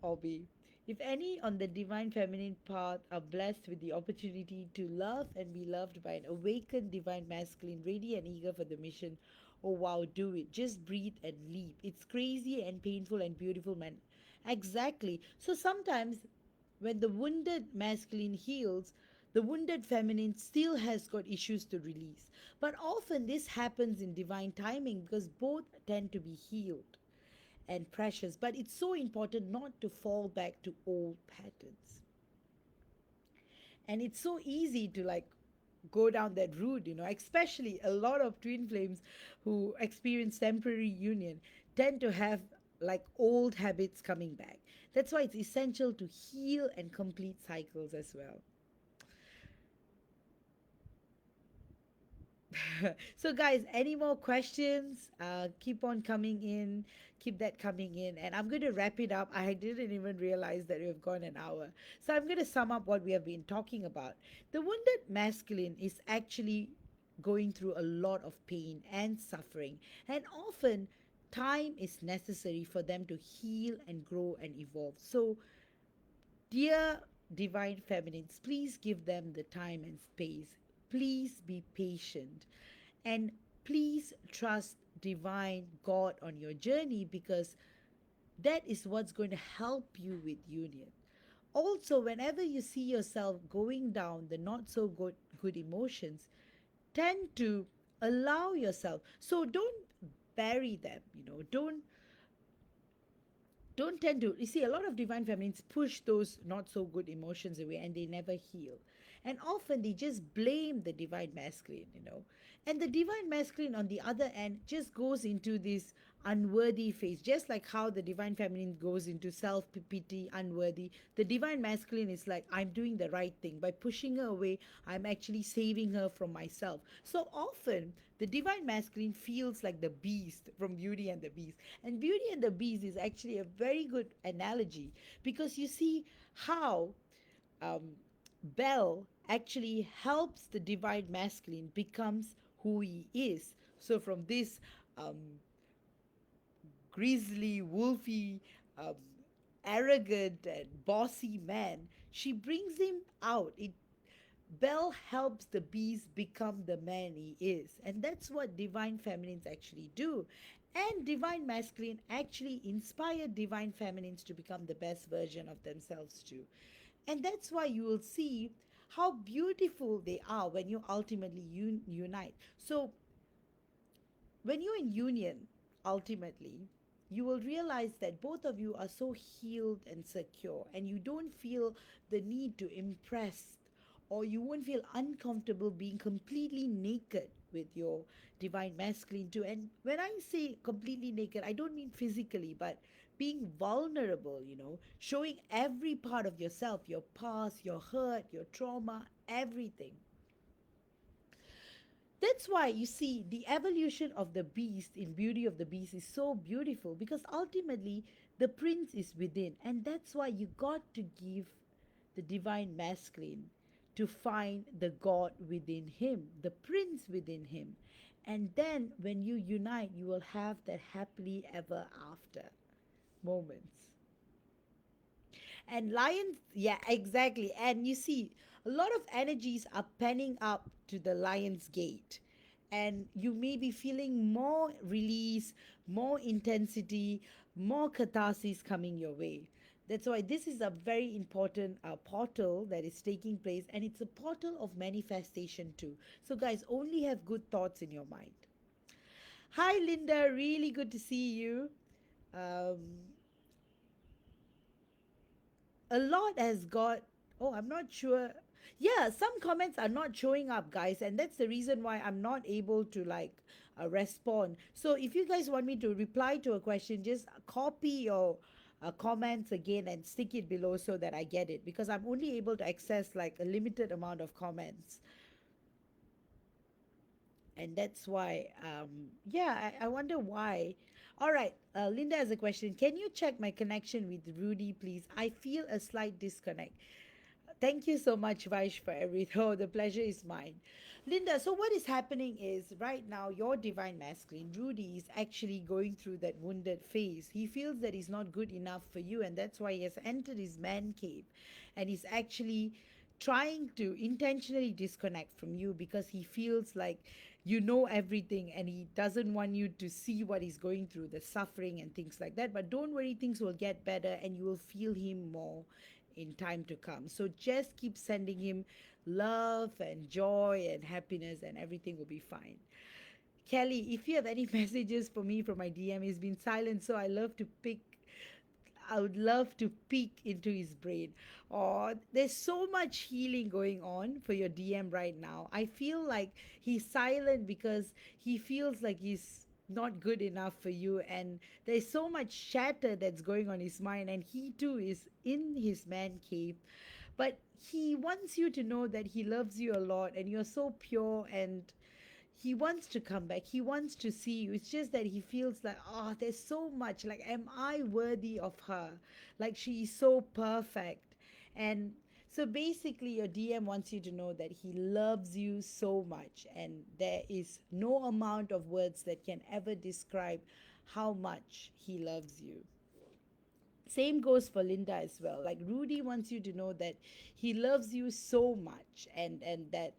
Obi. If any on the divine feminine path are blessed with the opportunity to love and be loved by an awakened divine masculine, ready and eager for the mission, oh wow, do it. Just breathe and leap. It's crazy and painful and beautiful, man. Exactly. So sometimes when the wounded masculine heals, the wounded feminine still has got issues to release. But often this happens in divine timing because both tend to be healed and precious. But it's so important not to fall back to old patterns. And it's so easy to like go down that route, you know, especially a lot of twin flames who experience temporary union tend to have like old habits coming back. That's why it's essential to heal and complete cycles as well. So guys, any more questions? Keep on coming in. Keep that coming in. And I'm going to wrap it up. I didn't even realize that we've gone an hour. So I'm going to sum up what we have been talking about. The wounded masculine is actually going through a lot of pain and suffering. And often time is necessary for them to heal and grow and evolve. So dear divine feminines, please give them the time and space. Please be patient. And please trust divine God on your journey because that is what's going to help you with union. Also, whenever you see yourself going down the not so good emotions, tend to allow yourself. So don't bury them, you know. Don't tend to, you see, a lot of divine feminines push those not so good emotions away and they never heal. And often they just blame the divine masculine, you know. And the divine masculine on the other end just goes into this unworthy phase, just like how the divine feminine goes into self pity, unworthy. The divine masculine is like, I'm doing the right thing by pushing her away. I'm actually saving her from myself. So often the divine masculine feels like the beast from Beauty and the Beast. And Beauty and the Beast is actually a very good analogy because you see how um, Bel actually helps the divine masculine becomes who he is. So from this um, grizzly, wolfy, um, arrogant, and bossy man, she brings him out. Belle helps the beast become the man he is. And that's what divine feminines actually do. And divine masculine actually inspire divine feminines to become the best version of themselves too. And that's why you will see how beautiful they are when you ultimately unite. So when you're in union, ultimately, you will realize that both of you are so healed and secure, and you don't feel the need to impress, or you won't feel uncomfortable being completely naked with your divine masculine too. And when I say completely naked, I don't mean physically, but being vulnerable, showing every part of yourself, your past, your hurt, your trauma, everything. That's why you see the evolution of the beast in Beauty of the Beast is so beautiful, because ultimately the prince is within, and that's why you got to give the divine masculine to find the god within him, the prince within him. And then when you unite, you will have that happily ever after moments. And lions, yeah, exactly. And you see, a lot of energies are panning up to the lion's gate. And you may be feeling more release, more intensity, more catharsis coming your way. That's why this is a very important portal that is taking place, and it's a portal of manifestation too. So, guys, only have good thoughts in your mind. Hi, Linda. Really good to see you. Um, a lot has got, oh, I'm not sure. Yeah, some comments are not showing up, guys, and that's the reason why I'm not able to like respond. So if you guys want me to reply to a question, just copy your comments again and stick it below so that I get it, because I'm only able to access like a limited amount of comments. And that's why, yeah, I wonder why. All right, Linda has a question. Can you check my connection with Rudy, please? I feel a slight disconnect. Thank you so much, Vaish, for everything. Oh, the pleasure is mine. Linda, so what is happening is right now, your divine masculine, Rudy, is actually going through that wounded phase. He feels that he's not good enough for you, and that's why he has entered his man cave. And he's actually trying to intentionally disconnect from you because he feels like you know everything and he doesn't want you to see what he's going through, the suffering and things like that. But don't worry, things will get better and you will feel him more in time to come. So just keep sending him love and joy and happiness, and everything will be fine. Kelly, if you have any messages for me from my DM, he's been silent, so I would love to peek into his brain. Oh, there's so much healing going on for your DM right now. I feel like he's silent because he feels like he's not good enough for you, and there's so much shatter that's going on his mind, and he too is in his man cave. But he wants you to know that he loves you a lot and you're so pure, and he wants to come back. He wants to see you. It's just that he feels like, oh, there's so much. Like, am I worthy of her? Like, she is so perfect. And so basically, your DM wants you to know that he loves you so much. And there is no amount of words that can ever describe how much he loves you. Same goes for Linda as well. Like, Rudy wants you to know that he loves you so much, and that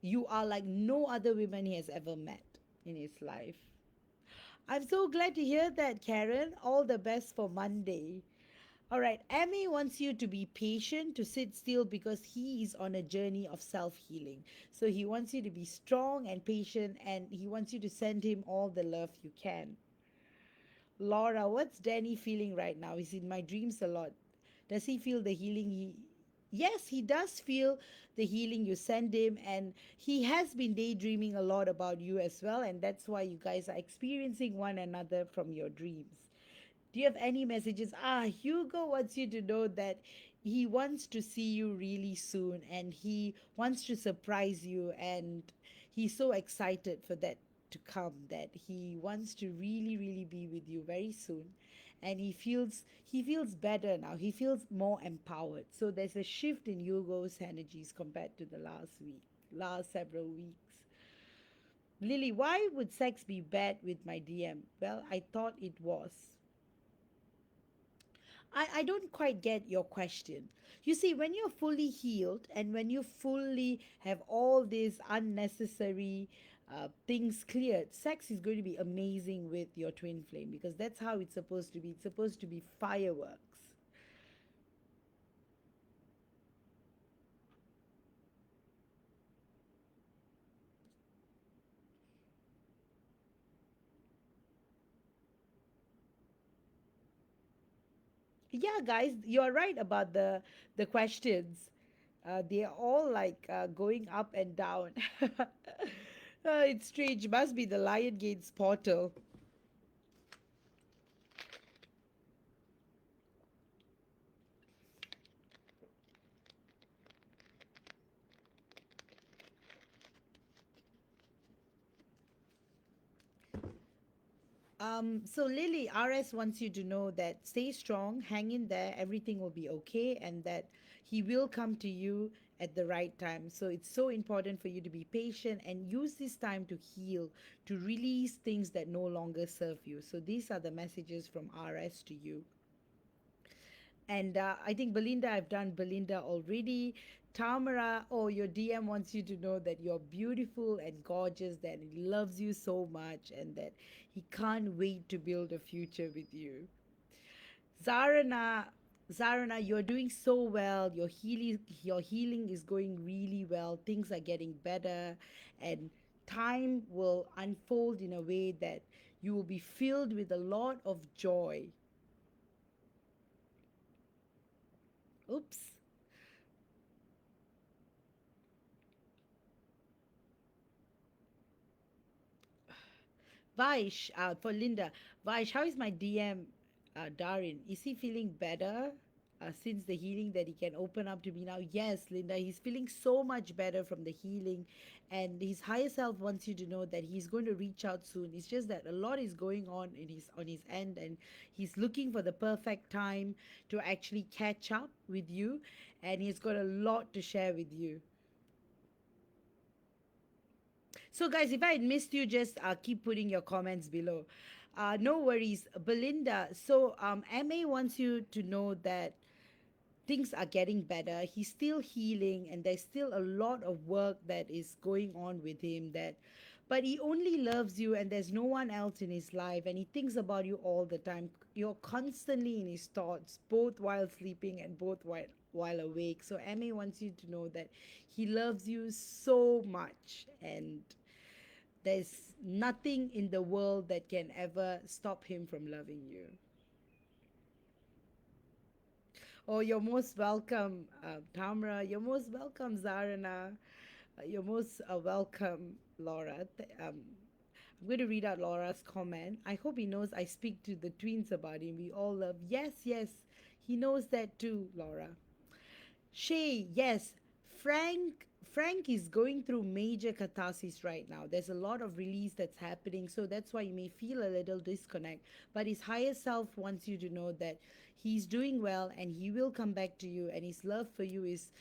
you are like no other woman he has ever met in his life. I'm so glad to hear that, Karen. All the best for Monday. All right, Amy wants you to be patient, to sit still, because he is on a journey of self healing. So he wants you to be strong and patient, and he wants you to send him all the love you can. Laura, what's Danny feeling right now? He's in my dreams a lot. Does he feel the healing he Yes, he does feel the healing you send him, and he has been daydreaming a lot about you as well, and that's why you guys are experiencing one another from your dreams. Do you have any messages? Hugo wants you to know that he wants to see you really soon, and he wants to surprise you, and he's so excited for that to come, that he wants to really really be with you very soon. And he feels better now. He feels more empowered. So there's a shift in Hugo's energies compared to the last several weeks. Lily, why would sex be bad with my DM? Well, I thought it was. I don't quite get your question. You see, when you're fully healed and when you fully have all these unnecessary things cleared, sex is going to be amazing with your twin flame because that's how it's supposed to be. It's supposed to be fireworks. Yeah, guys, you're right about the questions. They're all like going up and down. It's strange. Must be the Lion Gates portal. So Lily, RS wants you to know that stay strong, hang in there, everything will be okay, and that he will come to you at the right time. So it's so important for you to be patient and use this time to heal, to release things that no longer serve you. So these are the messages from RS to you. And I think Belinda, I've done Belinda already. Tamara, oh, your DM wants you to know that you're beautiful and gorgeous, that he loves you so much, and that he can't wait to build a future with you. Zarana, Zarana, you're doing so well. Your healing is going really well. Things are getting better, and time will unfold in a way that you will be filled with a lot of joy. Oops. Vaish, for Linda. Vaish, how is my DM, Darin? Is he feeling better since the healing that he can open up to me now? Yes, Linda, he's feeling so much better from the healing, and his higher self wants you to know that he's going to reach out soon. It's just that a lot is going on his end, and he's looking for the perfect time to actually catch up with you, and he's got a lot to share with you. So, guys, if I had missed you, just keep putting your comments below. No worries, Belinda. So, Ma wants you to know that things are getting better. He's still healing, and there's still a lot of work that is going on with him. But he only loves you, and there's no one else in his life, and he thinks about you all the time. You're constantly in his thoughts, both while sleeping and both while awake. So, Ma wants you to know that he loves you so much, and there's nothing in the world that can ever stop him from loving you. Oh, you're most welcome, Tamra. You're most welcome, Zarana. You're most welcome, Laura. I'm going to read out Laura's comment. I hope he knows I speak to the twins about him. We all love. Yes, yes, he knows that too, Laura. Shay, yes. Frank is going through major catharsis right now. There's a lot of release that's happening, so that's why you may feel a little disconnect. But his higher self wants you to know that he's doing well and he will come back to you, and his love for you is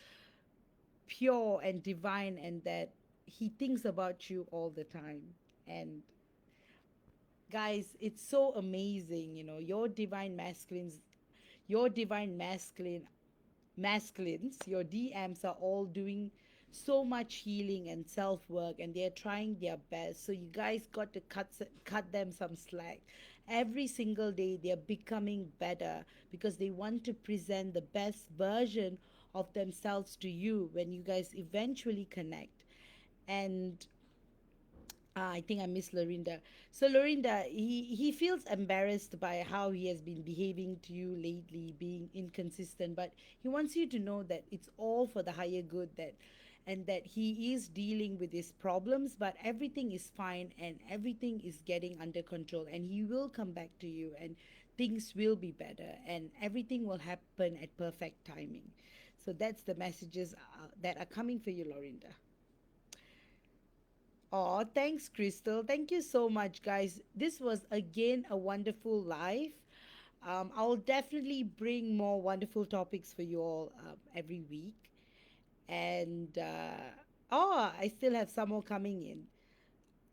pure and divine, and that he thinks about you all the time. And guys, it's so amazing, your divine masculines, your DMs are all doing so much healing and self work, and they're trying their best. So you guys got to cut them some slack. Every single day they're becoming better because they want to present the best version of themselves to you when you guys eventually connect. And I think I miss Lorinda. So Lorinda, he feels embarrassed by how he has been behaving to you lately, being inconsistent, but he wants you to know that it's all for the higher good, that and that he is dealing with his problems, but everything is fine and everything is getting under control, and he will come back to you, and things will be better and everything will happen at perfect timing. So that's the messages that are coming for you, Lorinda. Oh, thanks, Crystal. Thank you so much, guys. This was again a wonderful live. I'll definitely bring more wonderful topics for you all every week. And oh, I still have some more coming in.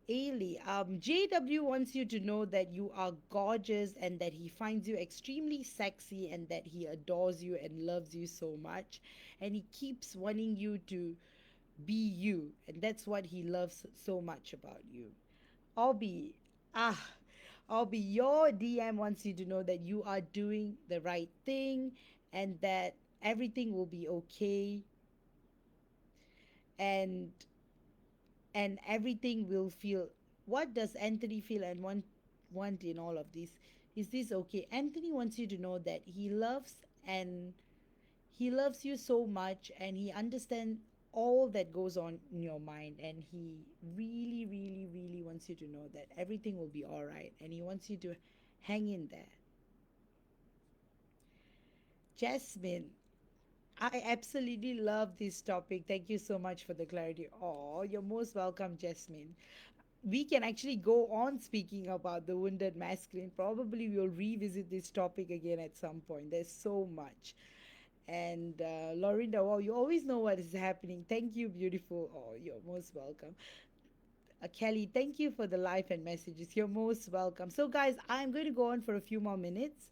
Ailey, JW wants you to know that you are gorgeous and that he finds you extremely sexy and that he adores you and loves you so much. And he keeps wanting you to be you. And that's what he loves so much about you. Obi, ah, Obi, your DM wants you to know that you are doing the right thing and that everything will be okay and everything will feel. What does Anthony feel and want in all of this? Is this okay? Anthony wants you to know that and he loves you so much and he understands all that goes on in your mind, and he really really really wants you to know that everything will be all right, and he wants you to hang in there. Jasmine, I absolutely love this topic. Thank you so much for the clarity. Oh, you're most welcome, Jasmine. We can actually go on speaking about the wounded masculine. Probably we'll revisit this topic again at some point. There's so much. And Lorinda, wow, you always know what is happening. Thank you, beautiful. Oh, you're most welcome. Kelly, thank you for the live and messages. You're most welcome. So, guys, I'm going to go on for a few more minutes.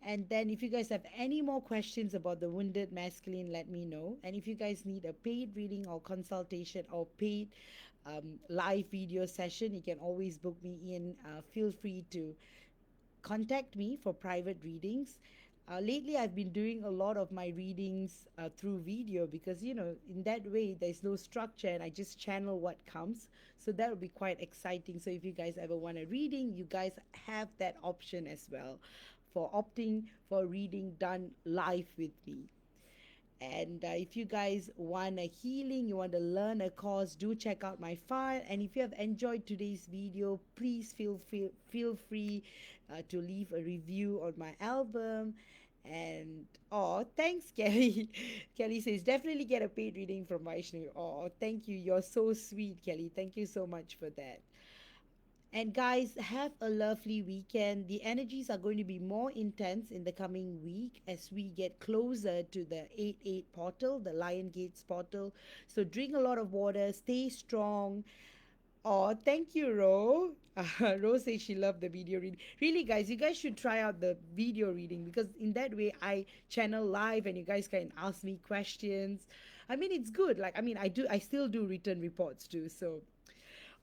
And then, if you guys have any more questions about the wounded masculine, let me know. And if you guys need a paid reading or consultation or paid live video session, you can always book me in. Feel free to contact me for private readings. Lately, I've been doing a lot of my readings through video because, in that way, there's no structure and I just channel what comes. So that will be quite exciting. So if you guys ever want a reading, you guys have that option as well for opting for a reading done live with me. And if you guys want a healing, you want to learn a course, do check out my file. And if you have enjoyed today's video, please feel free to leave a review on my album. And oh, thanks, Kelly. Kelly says definitely get a paid reading from Vaishnavi. Oh, thank you. You're so sweet, Kelly. Thank you so much for that. And guys, have a lovely weekend. The energies are going to be more intense in the coming week as we get closer to the 8-8 portal, the Lion Gates portal. So drink a lot of water, stay strong. Oh, thank you, Ro. Ro says she loved the video reading. Really, guys, you guys should try out the video reading because in that way I channel live and you guys can ask me questions. I mean, it's good. Like, I still do written reports too. So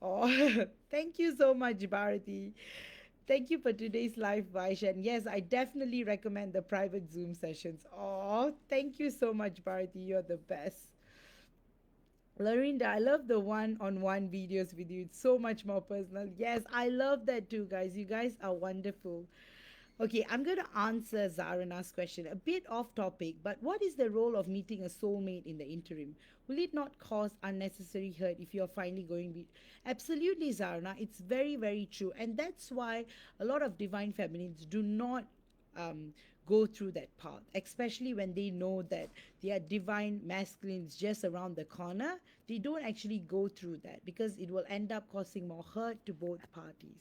oh, thank you so much, Bharati. Thank you for today's live, Vaish. And yes, I definitely recommend the private Zoom sessions. Oh, thank you so much, Bharati. You're the best. Lorinda, I love the one-on-one videos with you. It's so much more personal. Yes, I love that too, guys. You guys are wonderful. Okay, I'm going to answer Zarana's question. A bit off topic, but what is the role of meeting a soulmate in the interim? Will it not cause unnecessary hurt if you're finally going to be? Absolutely, Zarana. It's very, very true. And that's why a lot of divine feminines do not um, go through that path, especially when they know that their divine masculine is just around the corner. They don't actually go through that because it will end up causing more hurt to both parties.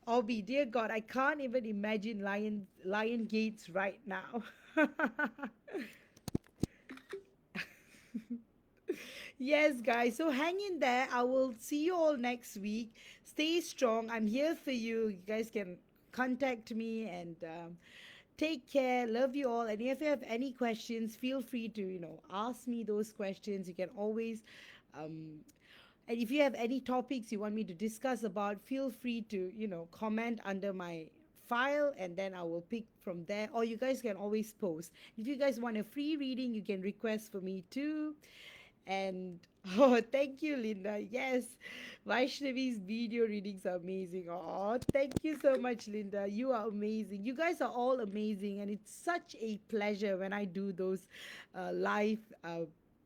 Obi, dear God, I can't even imagine Lion Gates right now. Yes, guys. So hang in there. I will see you all next week. Stay strong. I'm here for you. You guys can contact me and take care. Love you all. And if you have any questions, feel free to ask me those questions. You can always um, and if you have any topics you want me to discuss about, feel free to, comment under my file and then I will pick from there. Or you guys can always post. If you guys want a free reading, you can request for me too. And oh, thank you, Linda. Yes, Vaishnavi's video readings are amazing. Oh, thank you so much, Linda. You are amazing. You guys are all amazing, and it's such a pleasure when I do those live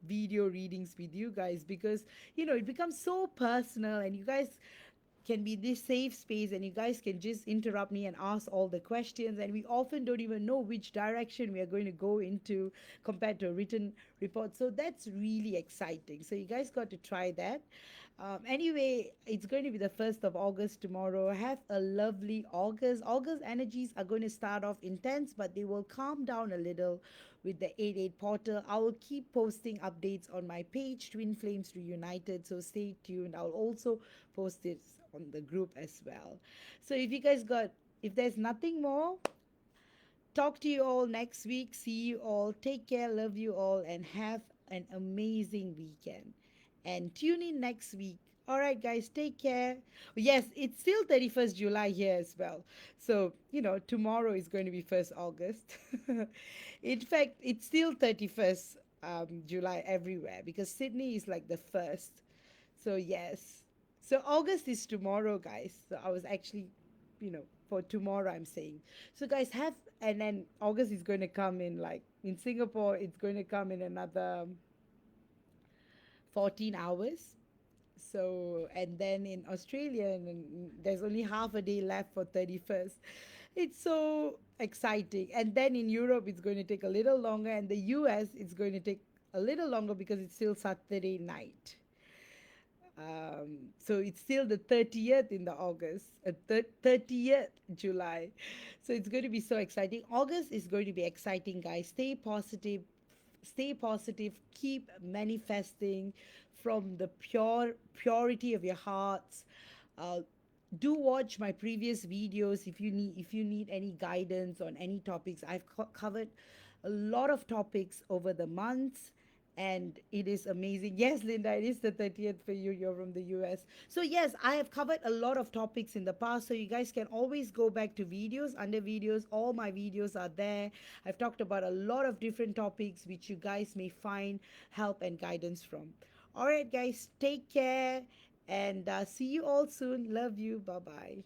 video readings with you guys because it becomes so personal, and you guys can be this safe space and you guys can just interrupt me and ask all the questions, and we often don't even know which direction we are going to go into compared to a written report. So that's really exciting. So you guys got to try that. Anyway, it's going to be the 1st of August tomorrow. Have a lovely August. August energies are going to start off intense, but they will calm down a little with the 8-8 portal. I will keep posting updates on my page, Twin Flames Reunited. So stay tuned. I'll also post it on the group as well. So if there's nothing more, talk to you all next week. See you all. Take care. Love you all. And have an amazing weekend. And tune in next week. All right, guys. Take care. Yes, it's still 31st July here as well. So, tomorrow is going to be 1st August. In fact, it's still 31st July everywhere because Sydney is like the first. So, yes. So, August is tomorrow, guys. So, I was actually, for tomorrow, I'm saying. So, guys, and then August is going to come in like in Singapore, it's going to come in another 14 hours. So, and then in Australia, and there's only half a day left for 31st. It's so exciting. And then in Europe, it's going to take a little longer, and the US, it's going to take a little longer because it's still Saturday night. So it's still the 30th in the August, 30th July. So it's going to be so exciting. August is going to be exciting, guys. Stay positive, keep manifesting from the purity of your hearts. Uh, do watch my previous videos if you need any guidance on any topics. I've covered a lot of topics over the months, and it is amazing. Yes, Linda, it is the 30th for you. You're from the US. So yes, I have covered a lot of topics in the past, so you guys can always go back to videos. Under videos, all my videos are there. I've talked about a lot of different topics which you guys may find help and guidance from. All right, guys, take care, and see you all soon. Love you. Bye bye.